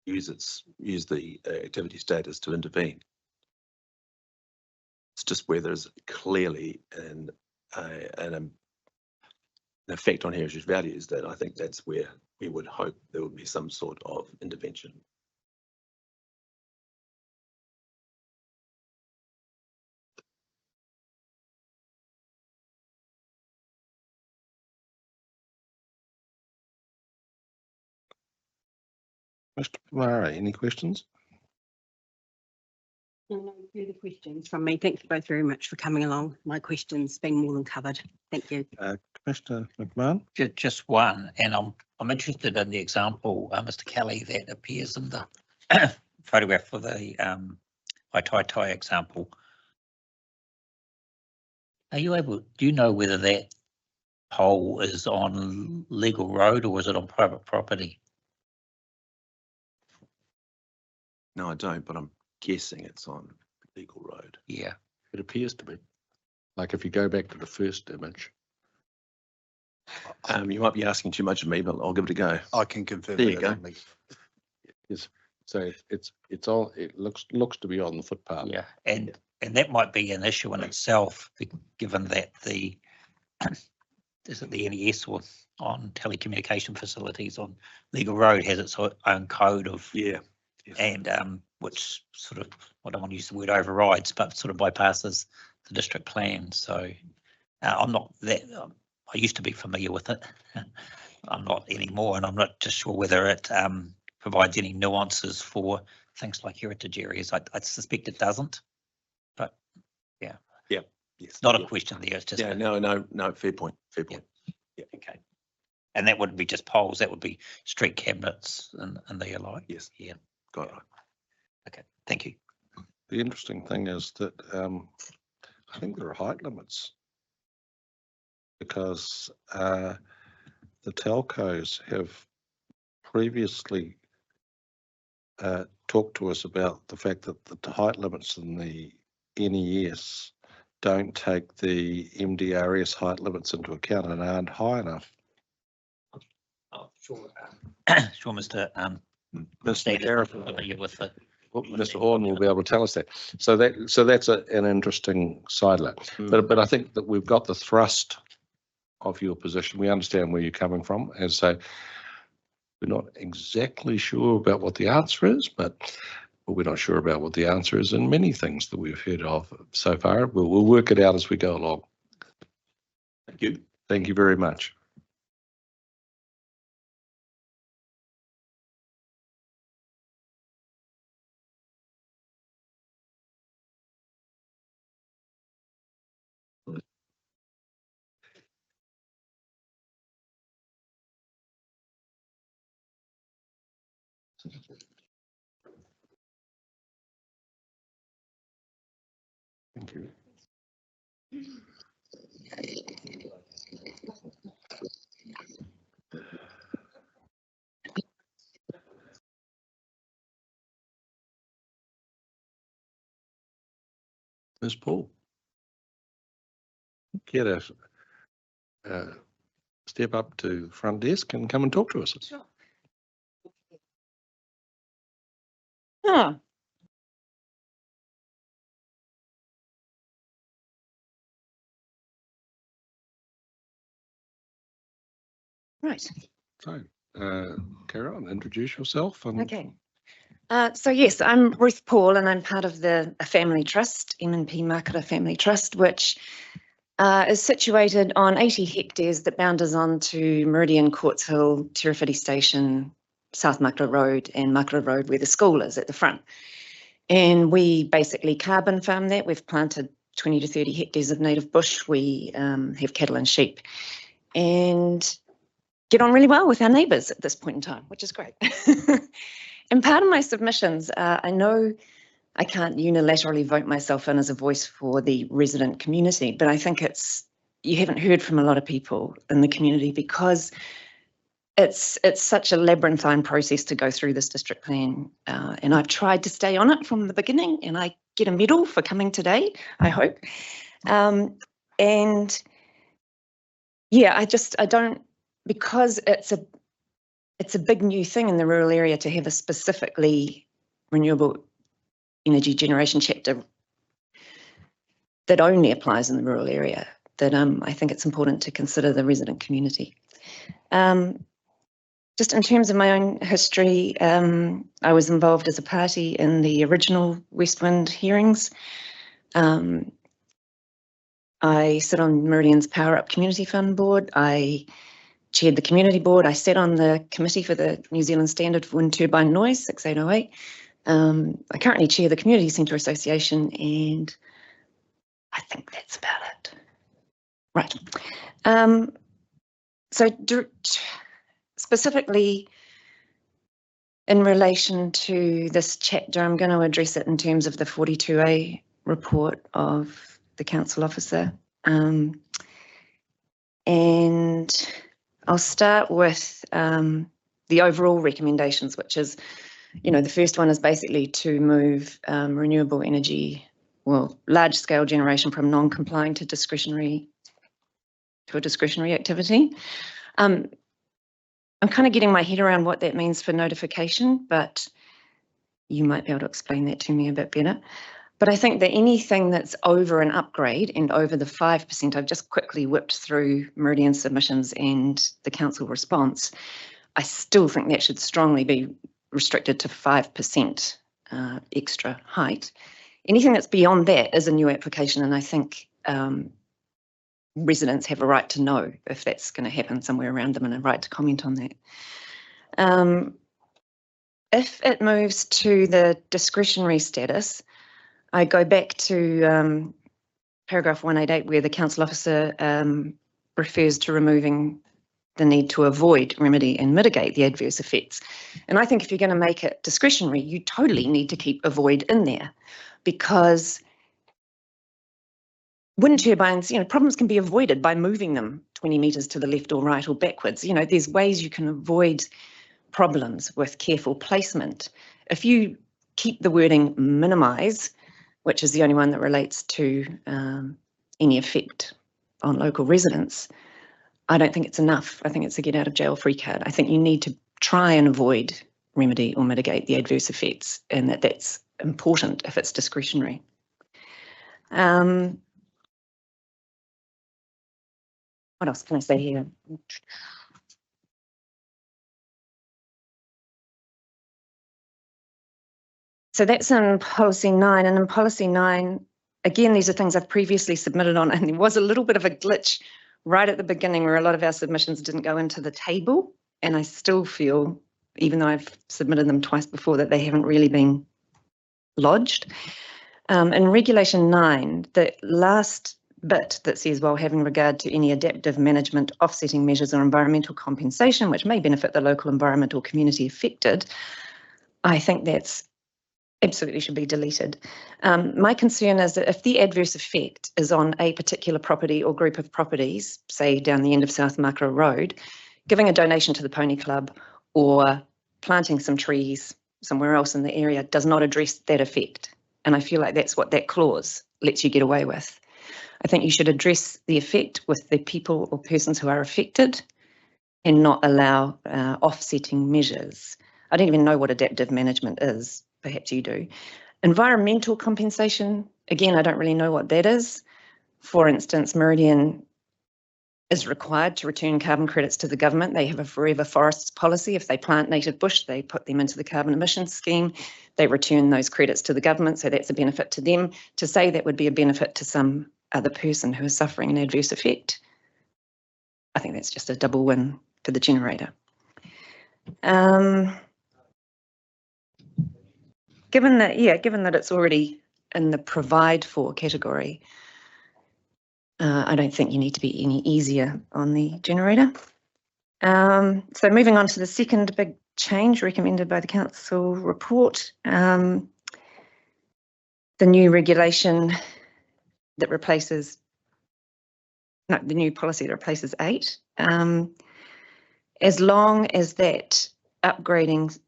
[SPEAKER 10] use the activity status to intervene. It's just where there's clearly an effect on heritage values that I think that's where we would hope there would be some sort of intervention.
[SPEAKER 1] Mr. Makara, any questions?
[SPEAKER 6] No further questions from me. Thank you both very much for coming along. My questions being more than covered. Thank you.
[SPEAKER 1] Commissioner McMahon?
[SPEAKER 3] Just one, and I'm interested in the example, Mr. Kelly, that appears in the photograph for the Waitai example. Are you able, do you know whether that pole is on legal road or is it on private property?
[SPEAKER 10] No, I don't, but I'm guessing it's on legal road.
[SPEAKER 3] Yeah.
[SPEAKER 1] It appears to be. Like if you go back to the first image.
[SPEAKER 10] You might be asking too much of me, but I'll give it a go.
[SPEAKER 11] I can confirm.
[SPEAKER 10] There
[SPEAKER 11] that
[SPEAKER 10] you
[SPEAKER 11] it's
[SPEAKER 10] go.
[SPEAKER 11] on legal.
[SPEAKER 1] Yes. So it's all, it looks to be on the footpath.
[SPEAKER 3] Yeah, and that might be an issue in itself, given that is it the NES or on telecommunication facilities on legal road has its own code of,
[SPEAKER 10] Yeah.
[SPEAKER 3] and which sort of, I don't want to use the word overrides, but sort of bypasses the district plan. So I'm not that, I used to be familiar with it. I'm not anymore, and I'm not just sure whether it provides any nuances for things like heritage areas. I suspect it doesn't, but yeah.
[SPEAKER 10] Yeah. Yes.
[SPEAKER 3] Not a question there, it's just.
[SPEAKER 10] Yeah, no, fair point, fair point.
[SPEAKER 3] Yeah, okay. And that wouldn't be just poles, that would be street cabinets and the alike.
[SPEAKER 10] Yes.
[SPEAKER 3] Yeah,
[SPEAKER 10] Got it.
[SPEAKER 3] okay, thank you.
[SPEAKER 1] The interesting thing is that I think there are height limits because the telcos have previously talked to us about the fact that the height limits in the NES don't take the MDRS height limits into account and aren't high enough.
[SPEAKER 3] Oh, sure. Sure, Mr.
[SPEAKER 1] Mr. Makara,
[SPEAKER 3] Familiar with it.
[SPEAKER 1] Mr. Horn will be able to tell us that. So that's an interesting sideline. But I think that we've got the thrust of your position. We understand where you're coming from, and so we're not exactly sure about what the answer is, but we're not sure about what the answer is in many things that we've heard of so far. We'll work it out as we go along.
[SPEAKER 10] Thank you.
[SPEAKER 1] Thank you very much. Thank you. Ms. Paul. Care to step up to the front desk and come and talk to us?
[SPEAKER 12] Sure. Ah. Right.
[SPEAKER 1] So, Carol, introduce yourself. And
[SPEAKER 12] Okay. So yes, I'm Ruth Paul and I'm part of the family trust, M&P Makara Family Trust, which is situated on 80 hectares that boundaries on to Meridian, Courts Hill, Tirafiti Station, South Makara Road and Makara Road where the school is at the front. And we basically carbon farm that. We've planted 20 to 30 hectares of native bush. We have cattle and sheep and get on really well with our neighbours at this point in time, which is great. And part of my submissions, I know I can't unilaterally vote myself in as a voice for the resident community, but I think you haven't heard from a lot of people in the community because it's such a labyrinthine process to go through this district plan. And I've tried to stay on it from the beginning and I get a medal for coming today, I hope. And yeah, I don't, because it's a big new thing in the rural area to have a specifically renewable energy generation chapter that only applies in the rural area, that I think it's important to consider the resident community. Just in terms of my own history, I was involved as a party in the original West Wind hearings. I sit on Meridian's Power Up Community Fund board. I chaired the community board. I sat on the committee for the New Zealand Standard for Wind Turbine Noise, 6808. I currently chair the Community Centre Association, and I think that's about it. Right. So specifically in relation to this chapter, I'm going to address it in terms of the 42A report of the council officer. And I'll start with the overall recommendations, which is, the first one is basically to move renewable energy, large scale generation from non-complying to a discretionary activity. I'm kind of getting my head around what that means for notification, but you might be able to explain that to me a bit better. But I think that anything that's over an upgrade and over the 5%, I've just quickly whipped through Meridian submissions and the council response. I still think that should strongly be restricted to 5% extra height. Anything that's beyond that is a new application, and I think residents have a right to know if that's going to happen somewhere around them and a right to comment on that. If it moves to the discretionary status, I go back to paragraph 188 where the council officer refers to removing the need to avoid, remedy and mitigate the adverse effects. And I think if you're going to make it discretionary, you totally need to keep avoid in there, because wind turbines, problems can be avoided by moving them 20 metres to the left or right or backwards. There's ways you can avoid problems with careful placement. If you keep the wording minimise, which is the only one that relates to any effect on local residents, I don't think it's enough. I think it's a get out of jail free card. I think you need to try and avoid, remedy or mitigate the adverse effects, and that's important if it's discretionary. What else can I say here? So that's in policy 9, and in policy 9, again, these are things I've previously submitted on, and there was a little bit of a glitch right at the beginning where a lot of our submissions didn't go into the table, and I still feel, even though I've submitted them twice before, that they haven't really been lodged. In regulation 9, the last bit that says, while having regard to any adaptive management, offsetting measures or environmental compensation which may benefit the local environment or community affected, I think that's absolutely should be deleted. My concern is that if the adverse effect is on a particular property or group of properties, say down the end of South Makara Road, giving a donation to the pony club or planting some trees somewhere else in the area does not address that effect. And I feel like that's what that clause lets you get away with. I think you should address the effect with the people or persons who are affected and not allow offsetting measures. I don't even know what adaptive management is. Perhaps you do. Environmental compensation, again, I don't really know what that is. For instance, Meridian is required to return carbon credits to the government. They have a forever forests policy. If they plant native bush, they put them into the carbon emissions scheme. They return those credits to the government, so that's a benefit to them. To say that would be a benefit to some other person who is suffering an adverse effect, I think that's just a double win for the generator. Given that it's already in the provide for category, I don't think you need to be any easier on the generator. So moving on to the second big change recommended by the council report, the new regulation that replaces, no, the new policy that replaces 8. As long as that upgrading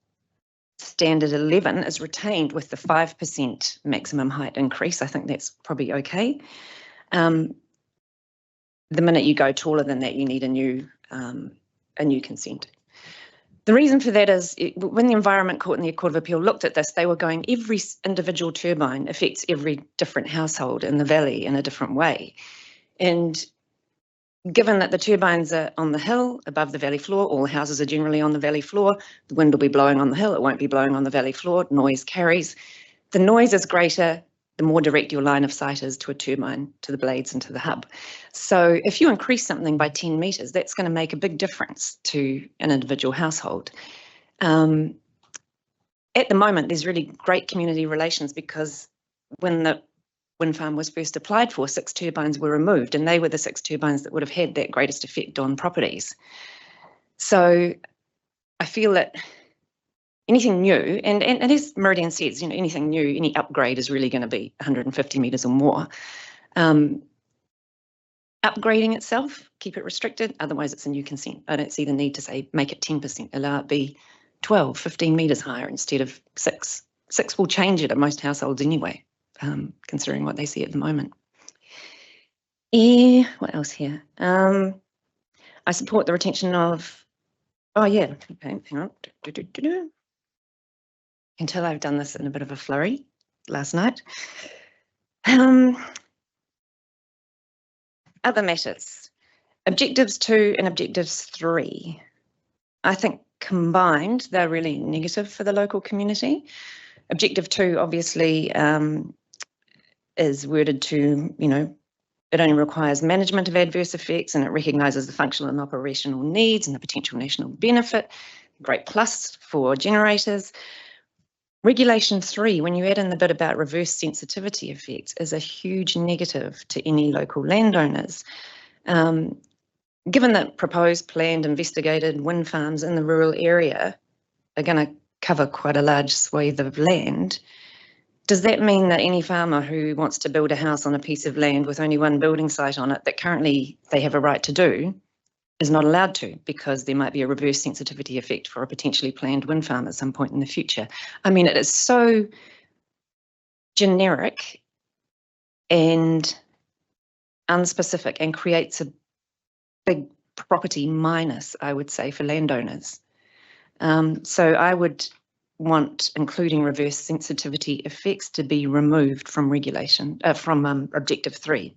[SPEAKER 12] standard 11 is retained with the 5% maximum height increase, I think that's probably okay. The minute you go taller than that, you need a new consent. The reason for that is when the Environment Court and the Court of Appeal looked at this, they were going, every individual turbine affects every different household in the valley in a different way. And given that the turbines are on the hill above the valley floor, all houses are generally on the valley floor, the wind will be blowing on the hill, it won't be blowing on the valley floor, noise carries. The noise is greater the more direct your line of sight is to a turbine, to the blades and to the hub. So if you increase something by 10 metres, that's going to make a big difference to an individual household. At the moment, there's really great community relations because when the wind farm was first applied for, 6 turbines were removed, and they were the 6 turbines that would have had that greatest effect on properties. So I feel that anything new, and as Meridian says, you know, anything new, any upgrade is really going to be 150 metres or more. Upgrading itself, keep it restricted, otherwise it's a new consent. I don't see the need to say make it 10%, allow it be 12, 15 metres higher instead of 6. 6 will change it at most households anyway, considering what they see at the moment. What else here? I support the retention of, oh yeah, okay, hang on. Until I've done this in a bit of a flurry last night. Other matters, objectives 2 and objectives 3. I think combined, they're really negative for the local community. Objective 2 obviously is worded to, you know, it only requires management of adverse effects and it recognises the functional and operational needs and the potential national benefit. Great plus for generators. Regulation 3, when you add in the bit about reverse sensitivity effects, is a huge negative to any local landowners. Given that proposed, planned, investigated wind farms in the rural area are going to cover quite a large swathe of land, does that mean that any farmer who wants to build a house on a piece of land with only one building site on it that currently they have a right to do is not allowed to, because there might be a reverse sensitivity effect for a potentially planned wind farm at some point in the future? I mean, it is so generic and unspecific and creates a big property minus, I would say, for landowners. So I would want including reverse sensitivity effects to be removed from regulation, from objective 3.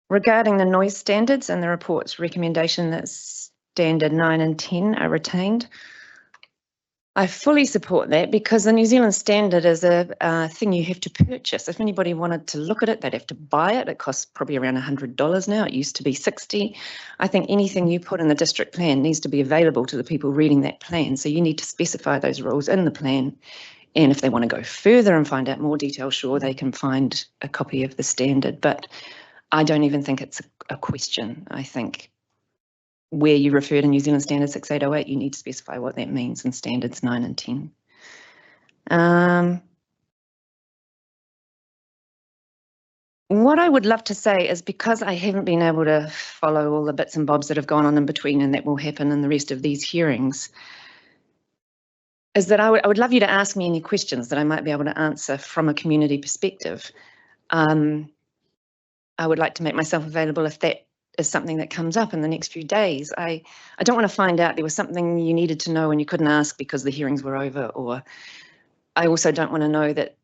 [SPEAKER 12] Regarding the noise standards and the report's recommendation that standard 9 and 10 are retained, I fully support that because the New Zealand standard is a thing you have to purchase. If anybody wanted to look at it, they'd have to buy it. It costs probably around $100 now. It used to be $60. I think anything you put in the district plan needs to be available to the people reading that plan. So you need to specify those rules in the plan. And if they want to go further and find out more detail, sure, they can find a copy of the standard. But I don't even think it's a question. I think where you refer to New Zealand Standard 6808, you need to specify what that means in standards 9 and 10. What I would love to say is, because I haven't been able to follow all the bits and bobs that have gone on in between, and that will happen in the rest of these hearings, is that I would love you to ask me any questions that I might be able to answer from a community perspective. I would like to make myself available if that is something that comes up in the next few days. I don't want to find out there was something you needed to know and you couldn't ask because the hearings were over, or I also don't want to know that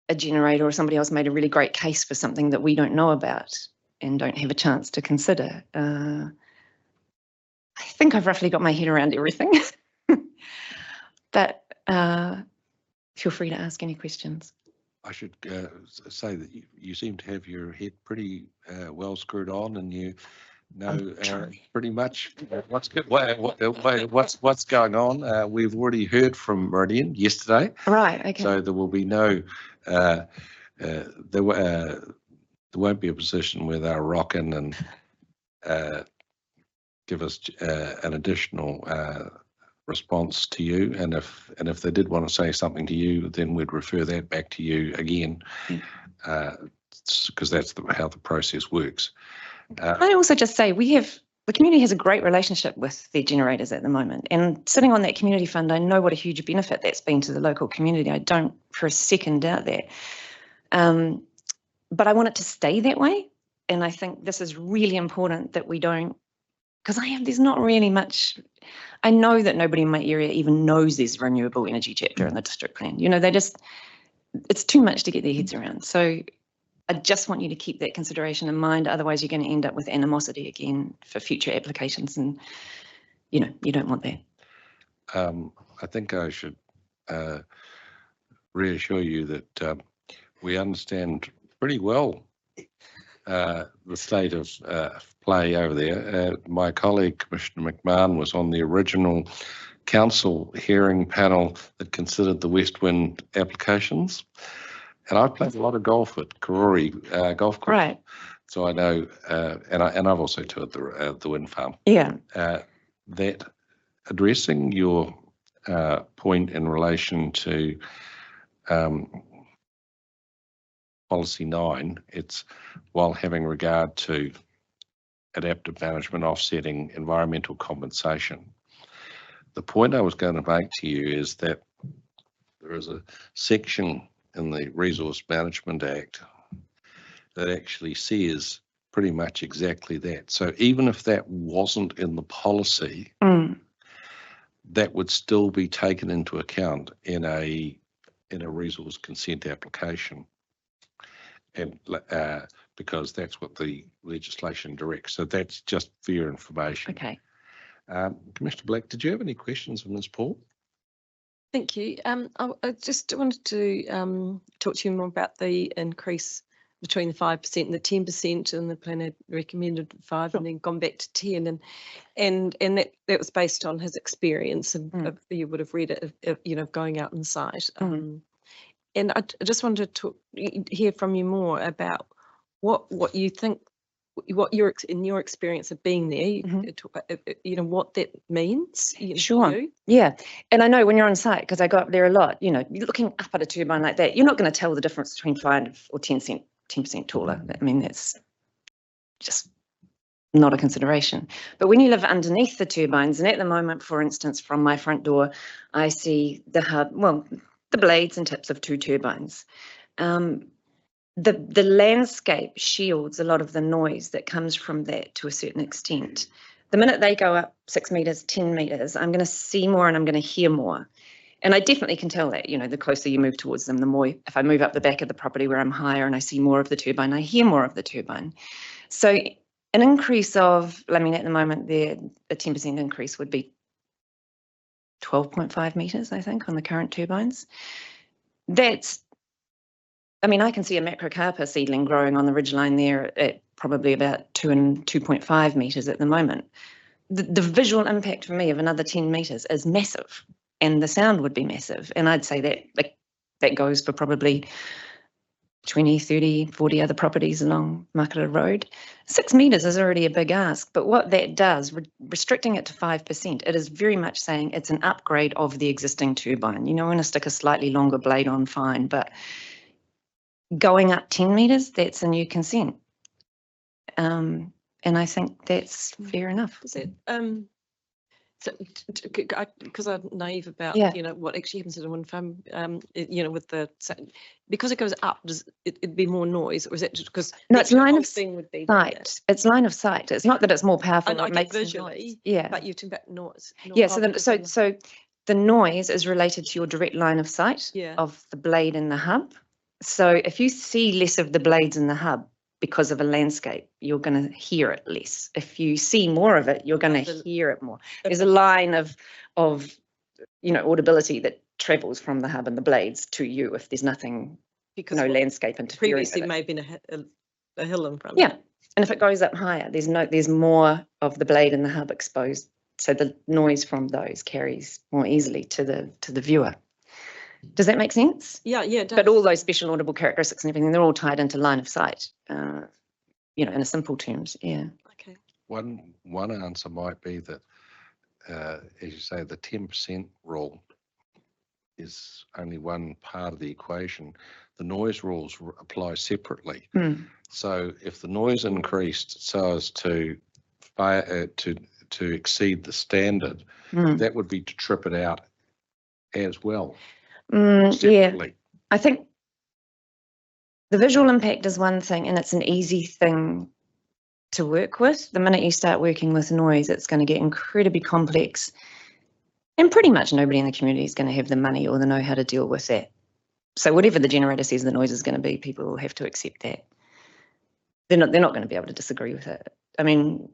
[SPEAKER 12] a generator or somebody else made a really great case for something that we don't know about and don't have a chance to consider. I think I've roughly got my head around everything, but feel free to ask any questions.
[SPEAKER 1] I should say that you seem to have your head pretty well screwed on, and you know pretty much what's going on. We've already heard from Meridian yesterday,
[SPEAKER 12] right? Okay.
[SPEAKER 1] So there will be no there won't be a position where they'll rock in and give us an additional response to you, and if they did want to say something to you, then we'd refer that back to you again, because that's how the process works.
[SPEAKER 12] Can I also just say the community has a great relationship with their generators at the moment, and sitting on that community fund, I know what a huge benefit that's been to the local community. I don't for a second doubt that, but I want it to stay that way, and I think this is really important that we don't, because there's not really much. I know that nobody in my area even knows there's a renewable energy chapter in the district plan. You know, it's too much to get their heads around. So I just want you to keep that consideration in mind. Otherwise, you're going to end up with animosity again for future applications. And, you know, you don't want that.
[SPEAKER 1] I think I should reassure you that we understand pretty well the state of play over there. My colleague, Commissioner McMahon, was on the original council hearing panel that considered the West Wind applications. And I've played a lot of golf at Karori Golf Course.
[SPEAKER 12] Right.
[SPEAKER 1] So I know, and I've also toured the wind farm.
[SPEAKER 12] Yeah.
[SPEAKER 1] That addressing your point in relation to policy 9, it's while having regard to adaptive management offsetting environmental compensation. The point I was going to make to you is that there is a section in the Resource Management Act that actually says pretty much exactly that. So even if that wasn't in the policy, that would still be taken into account in a resource consent application, and because that's what the legislation directs. So that's just for your information.
[SPEAKER 12] Okay.
[SPEAKER 1] Commissioner Black, did you have any questions of Ms. Paul?
[SPEAKER 7] Thank you. I just wanted to talk to you more about the increase between the 5% and the 10%, and the plan had recommended 5 and then gone back to 10, and that was based on his experience, and you would have read it, you know, going out on site. And I just wanted to hear from you more about what you think, what in your experience of being there, you know, what that means.
[SPEAKER 12] Sure.
[SPEAKER 7] To you.
[SPEAKER 12] Yeah. And I know when you're on site, because I go up there a lot, you know, you're looking up at a turbine like that, you're not going to tell the difference between 5 or 10% taller. I mean, that's just not a consideration. But when you live underneath the turbines, and at the moment, for instance, from my front door, I see the hub, well, the blades and tips of 2 turbines. The landscape shields a lot of the noise that comes from that to a certain extent. The minute they go up 6 meters, 10 meters, I'm going to see more and I'm going to hear more. And I definitely can tell that, you know, the closer you move towards them, the more, if I move up the back of the property where I'm higher and I see more of the turbine, I hear more of the turbine. So an increase of, I mean, at the moment, a 10% increase would be 12.5 meters, I think, on the current turbines. That's, I mean, I can see a macrocarpa seedling growing on the ridgeline there at probably about 2 and 2.5 meters at the moment. The visual impact for me of another 10 meters is massive, and the sound would be massive. And I'd say that that goes for probably 20, 30, 40 other properties along Makara Road. 6 meters is already a big ask, but what that does, restricting it to 5%, it is very much saying it's an upgrade of the existing turbine. You know, we're going to stick a slightly longer blade on, fine, but going up 10 meters, that's a new consent. And I think that's fair enough.
[SPEAKER 7] Is it, so, because I'm naive about, you know, what actually happens in a wind farm, you know, with the, because it goes up, does it'd be more noise, or is it just because?
[SPEAKER 12] No, it's line of
[SPEAKER 7] thing would be
[SPEAKER 12] sight. It's line of sight. It's not that it's more powerful.
[SPEAKER 7] I
[SPEAKER 12] it makes
[SPEAKER 7] visually,
[SPEAKER 12] noise. Yeah.
[SPEAKER 7] but you're talking about noise.
[SPEAKER 12] Yeah. So the noise is related to your direct line of sight of the blade in the hub. So if you see less of the blades in the hub because of a landscape, you're going to hear it less. If you see more of it, you're going to hear it more. There's a line of you know, audibility that travels from the hub and the blades to you if there's nothing, because no landscape interfering.
[SPEAKER 7] Previously, may have been a hill in front.
[SPEAKER 12] Yeah, and if it goes up higher, there's more of the blade in the hub exposed, so the noise from those carries more easily to the viewer. Does that make sense?
[SPEAKER 7] Yeah, it does.
[SPEAKER 12] But all those special audible characteristics and everything, they're all tied into line of sight, you know, in a simple terms, yeah.
[SPEAKER 7] Okay.
[SPEAKER 1] One answer might be that, as you say, the 10% rule is only one part of the equation. The noise rules apply separately. So if the noise increased so as to exceed the standard, that would be to trip it out as well.
[SPEAKER 12] Yeah, I think the visual impact is one thing, and it's an easy thing to work with. The minute you start working with noise, it's going to get incredibly complex, and pretty much nobody in the community is going to have the money or the know how to deal with that. So whatever the generator says the noise is going to be, people will have to accept that. They're not going to be able to disagree with it. I mean,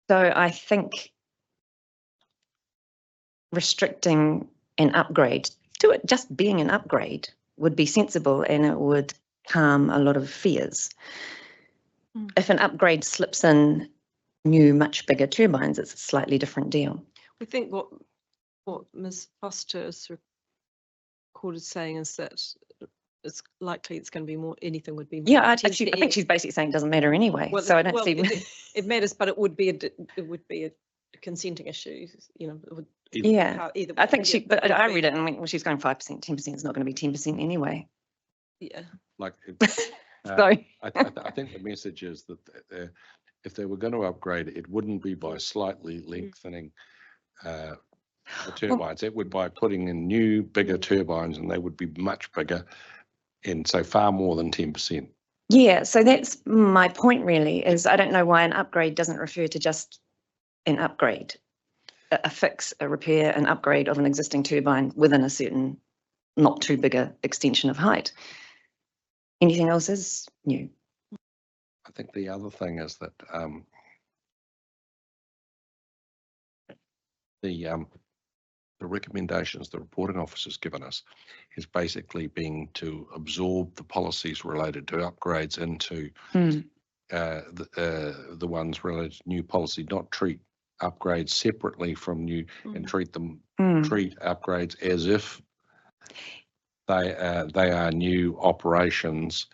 [SPEAKER 12] so I think restricting an upgrade to it just being an upgrade would be sensible, and it would calm a lot of fears. If an upgrade slips in new, much bigger turbines, it's a slightly different deal.
[SPEAKER 7] We think what Ms. Foster is recorded saying is that it's likely it's going to be more, anything would be more.
[SPEAKER 12] Yeah, I
[SPEAKER 7] 10
[SPEAKER 12] think
[SPEAKER 7] to
[SPEAKER 12] she's basically saying it doesn't matter anyway.
[SPEAKER 7] Well,
[SPEAKER 12] So I don't
[SPEAKER 7] well,
[SPEAKER 12] see.
[SPEAKER 7] it matters, but it would be a consenting issue, you know. It would,
[SPEAKER 12] Yeah,
[SPEAKER 7] either
[SPEAKER 12] I
[SPEAKER 7] way,
[SPEAKER 12] think
[SPEAKER 7] yeah,
[SPEAKER 12] but
[SPEAKER 7] it would
[SPEAKER 12] I
[SPEAKER 7] be-
[SPEAKER 12] read it and went, well, she's going 5%, 10% is not going to be 10% anyway.
[SPEAKER 7] Yeah.
[SPEAKER 1] Like,
[SPEAKER 12] So
[SPEAKER 1] I think the message is that if they were going to upgrade, it wouldn't be by slightly lengthening the turbines. It would by putting in new, bigger turbines, and they would be much bigger, and so far more than 10%.
[SPEAKER 12] yeah, so that's my point really, is I don't know why an upgrade doesn't refer to just an upgrade, a fix, a repair, an upgrade of an existing turbine within a certain not too big a extension of height. Anything else is new.
[SPEAKER 1] I think the other thing is that the recommendations the reporting officer's given us is basically being to absorb the policies related to upgrades into the ones related to new policy, not treat upgrades separately from new and treat upgrades as if they are new operations,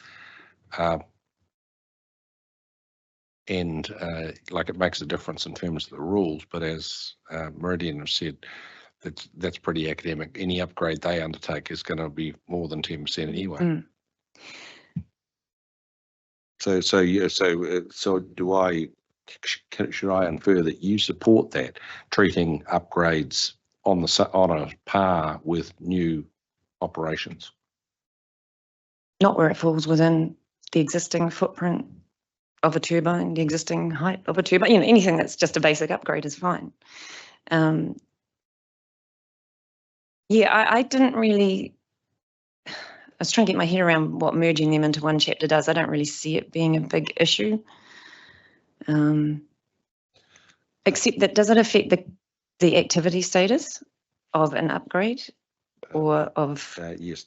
[SPEAKER 1] and like it makes a difference in terms of the rules. But as Meridian has said, that's pretty academic. Any upgrade they undertake is going to be more than 10% anyway. So should I infer that you support that, treating upgrades on a par with new operations?
[SPEAKER 12] Not where it falls within the existing footprint of a turbine, the existing height of a turbine, you know, anything that's just a basic upgrade is fine. Yeah, I didn't really, I was trying to get my head around what merging them into one chapter does. I don't really see it being a big issue. Except that, does it affect the activity status of an upgrade or of?
[SPEAKER 1] Yes,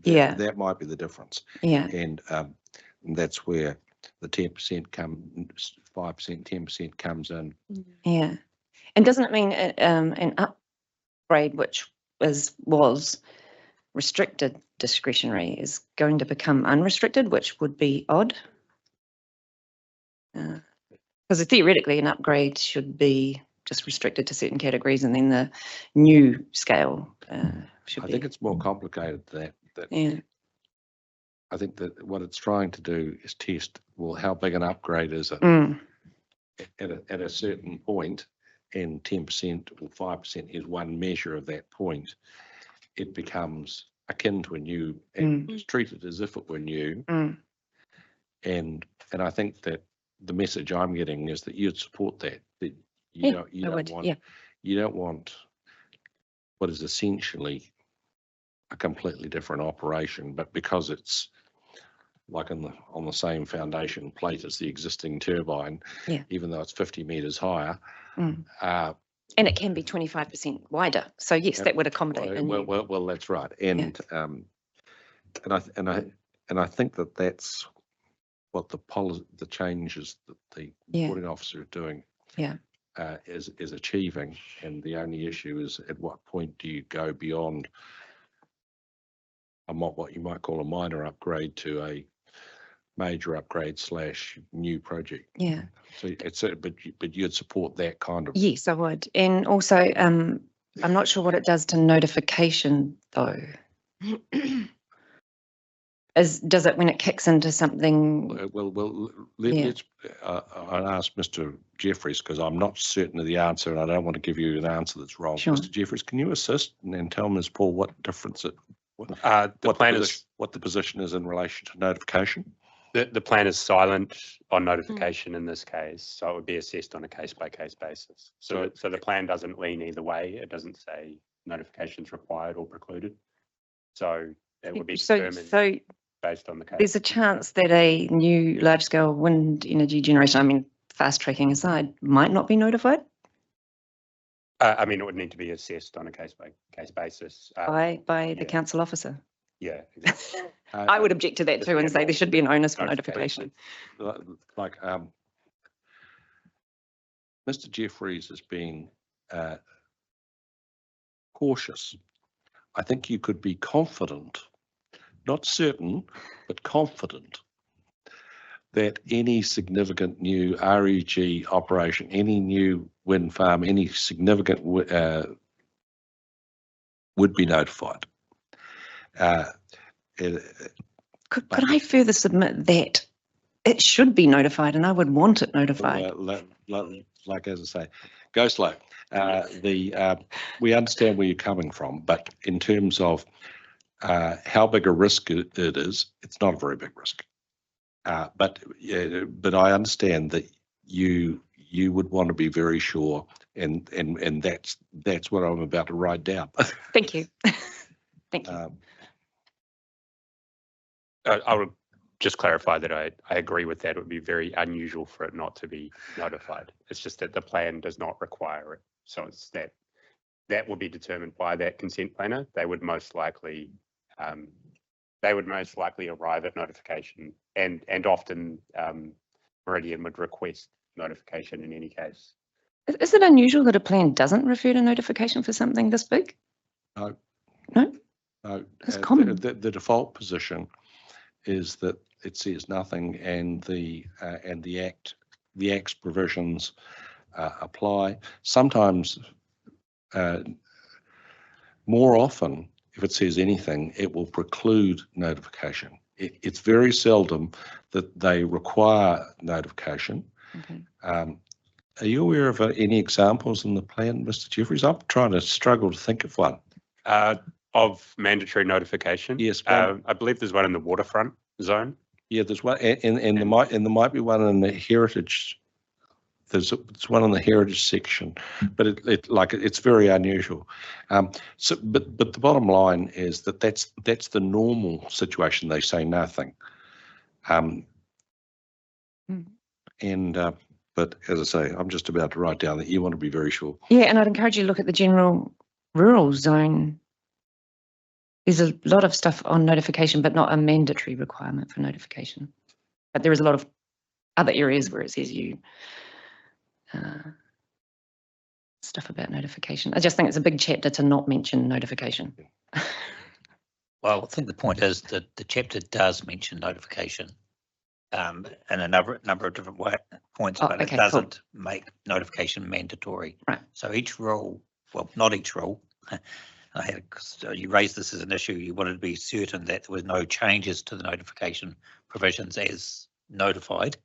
[SPEAKER 12] Yeah.
[SPEAKER 1] that might be the difference.
[SPEAKER 12] Yeah.
[SPEAKER 1] And that's where the 10% 5%, 10% comes in.
[SPEAKER 12] Yeah. And doesn't it mean an upgrade, which was restricted discretionary, is going to become unrestricted, which would be odd? Because theoretically an upgrade should be just restricted to certain categories, and then the new scale should be.
[SPEAKER 1] I think it's more complicated than that.
[SPEAKER 12] Yeah.
[SPEAKER 1] I think that what it's trying to do is test, well, how big an upgrade is it at a certain point, and 10% or 5% is one measure of that point. It becomes akin to a new and is treated as if it were new. And I think that the message I'm getting is that you'd support that you don't want what is essentially a completely different operation, but because it's like on the same foundation plate as the existing turbine, even though it's 50 metres higher.
[SPEAKER 12] And it can be 25% wider. So yes, that would accommodate a new.
[SPEAKER 1] Well, that's right. And I think that that's what the changes that the reporting officer is doing is achieving. And the only issue is, at what point do you go beyond what you might call a minor upgrade to a major upgrade / new project?
[SPEAKER 12] Yeah.
[SPEAKER 1] So but you'd support that kind of.
[SPEAKER 12] Yes, I would. And also, I'm not sure what it does to notification though. Does it when it kicks into something?
[SPEAKER 1] Well, let's. I'll ask Mr. Jeffries, because I'm not certain of the answer, and I don't want to give you an answer that's wrong.
[SPEAKER 12] Sure.
[SPEAKER 1] Mr. Jeffries, can you assist and tell Ms. Paul what difference what the position is in relation to notification?
[SPEAKER 11] The plan is silent on notification in this case, so it would be assessed on a case-by-case basis. So the plan doesn't lean either way. It doesn't say notifications required or precluded. So it would be determined based on the case.
[SPEAKER 12] There's a chance that a new large-scale wind energy generation, I mean, fast tracking aside, might not be notified?
[SPEAKER 11] I mean, it would need to be assessed on a case by case basis.
[SPEAKER 12] by the
[SPEAKER 11] yeah.
[SPEAKER 12] council officer.
[SPEAKER 11] Yeah, exactly.
[SPEAKER 12] I would object to that too and say there should be an onus for
[SPEAKER 11] Notification.
[SPEAKER 12] notification.
[SPEAKER 1] Like, Mr. Jeffries has been cautious. I think you could be confident, not certain, but confident that any significant new REG operation, any new wind farm, any significant would be notified.
[SPEAKER 12] Could I further submit that it should be notified and I would want it notified?
[SPEAKER 1] Like as I say, go slow. We understand where you're coming from, but in terms of how big a risk it is, it's not a very big risk. But I understand that you would want to be very sure, and that's what I'm about to write down.
[SPEAKER 12] Thank you. Thank you.
[SPEAKER 11] I would just clarify that I agree with that. It would be very unusual for it not to be notified. It's just that the plan does not require it. So it's that will be determined by that consent planner. They would most likely arrive at notification, and often Meridian would request notification in any case.
[SPEAKER 12] Is it unusual that a plan doesn't refer to notification for something this big?
[SPEAKER 1] No.
[SPEAKER 12] No?
[SPEAKER 1] No.
[SPEAKER 12] That's common.
[SPEAKER 1] The default position is that it says nothing, and the Act's provisions apply. Sometimes, more often, if it says anything, it will preclude notification. It's very seldom that they require notification.
[SPEAKER 12] Okay.
[SPEAKER 1] Are you aware of any examples in the plan, Mr. Jeffries? I'm trying to struggle to think of one.
[SPEAKER 11] Of mandatory notification?
[SPEAKER 1] Yes.
[SPEAKER 11] I believe there's one in the waterfront zone.
[SPEAKER 1] Yeah, there's one, and there might be one in the heritage. There's one in the heritage section, but it's very unusual. But the bottom line is that that's the normal situation. They say nothing. But as I say, I'm just about to write down that you want to be very sure.
[SPEAKER 12] Yeah, and I'd encourage you to look at the general rural zone. There's a lot of stuff on notification, but not a mandatory requirement for notification. But there is a lot of other areas where it says stuff about notification. I just think it's a big chapter to not mention notification.
[SPEAKER 3] Well, I think the point is that the chapter does mention notification in a number of different points, but
[SPEAKER 12] okay,
[SPEAKER 3] it doesn't make notification mandatory.
[SPEAKER 12] Right.
[SPEAKER 3] So each rule, well, not each rule. You raised this as an issue. You wanted to be certain that there was no changes to the notification provisions as notified,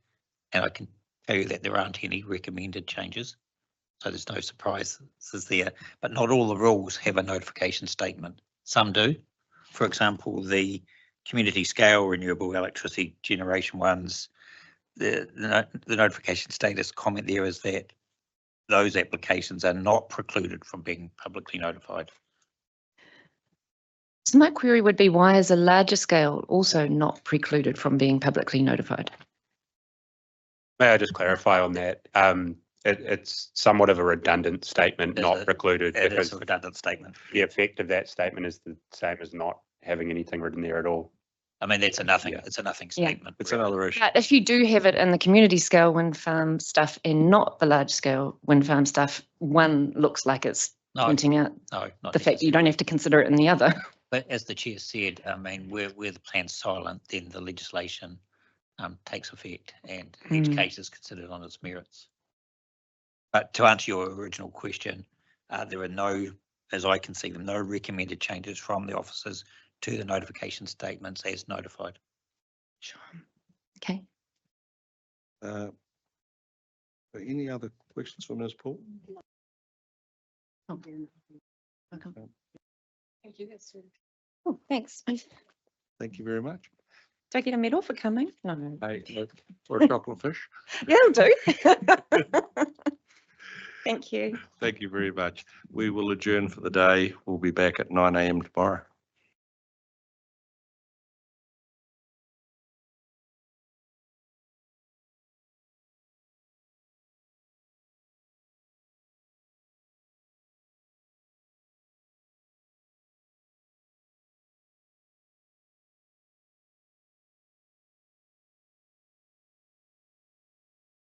[SPEAKER 3] and I can tell you that there aren't any recommended changes. So there's no surprises there, but not all the rules have a notification statement. Some do. For example, the community scale renewable electricity generation ones, the notification status comment there is that those applications are not precluded from being publicly notified.
[SPEAKER 12] So my query would be, why is a larger scale also not precluded from being publicly notified?
[SPEAKER 11] May I just clarify on that? It's somewhat of a redundant statement, not precluded.
[SPEAKER 3] It
[SPEAKER 11] because
[SPEAKER 3] is a redundant statement.
[SPEAKER 11] the effect of that statement is the same as not having anything written there at all.
[SPEAKER 3] I mean, that's a nothing.
[SPEAKER 11] Yeah.
[SPEAKER 3] It's a nothing
[SPEAKER 12] Yeah.
[SPEAKER 3] statement.
[SPEAKER 1] It's
[SPEAKER 3] really.
[SPEAKER 1] another issue.
[SPEAKER 12] But if you do have it in the community scale wind farm stuff and not the large scale wind farm stuff, one looks like it's
[SPEAKER 3] No,
[SPEAKER 12] pointing out
[SPEAKER 3] no, not
[SPEAKER 12] the fact that you don't have to consider it in the other.
[SPEAKER 3] But as the chair said, I mean, where the plan's silent, then the legislation takes effect, and each case is considered on its merits. But to answer your original question, there are no, as I can see them, no recommended changes from the officers to the notification statements as notified.
[SPEAKER 12] Sure. Okay.
[SPEAKER 1] Any other questions for Ms. Paul?
[SPEAKER 12] Oh, welcome.
[SPEAKER 5] Thank you. That's
[SPEAKER 12] Oh, thanks. Do
[SPEAKER 1] Thank you very much.
[SPEAKER 12] I get a medal for coming? No.
[SPEAKER 1] Hey, or a chocolate fish.
[SPEAKER 12] Yeah, I'll do. Thank you.
[SPEAKER 1] Thank you very much. We will adjourn for the day. We'll be back at 9 a.m. tomorrow.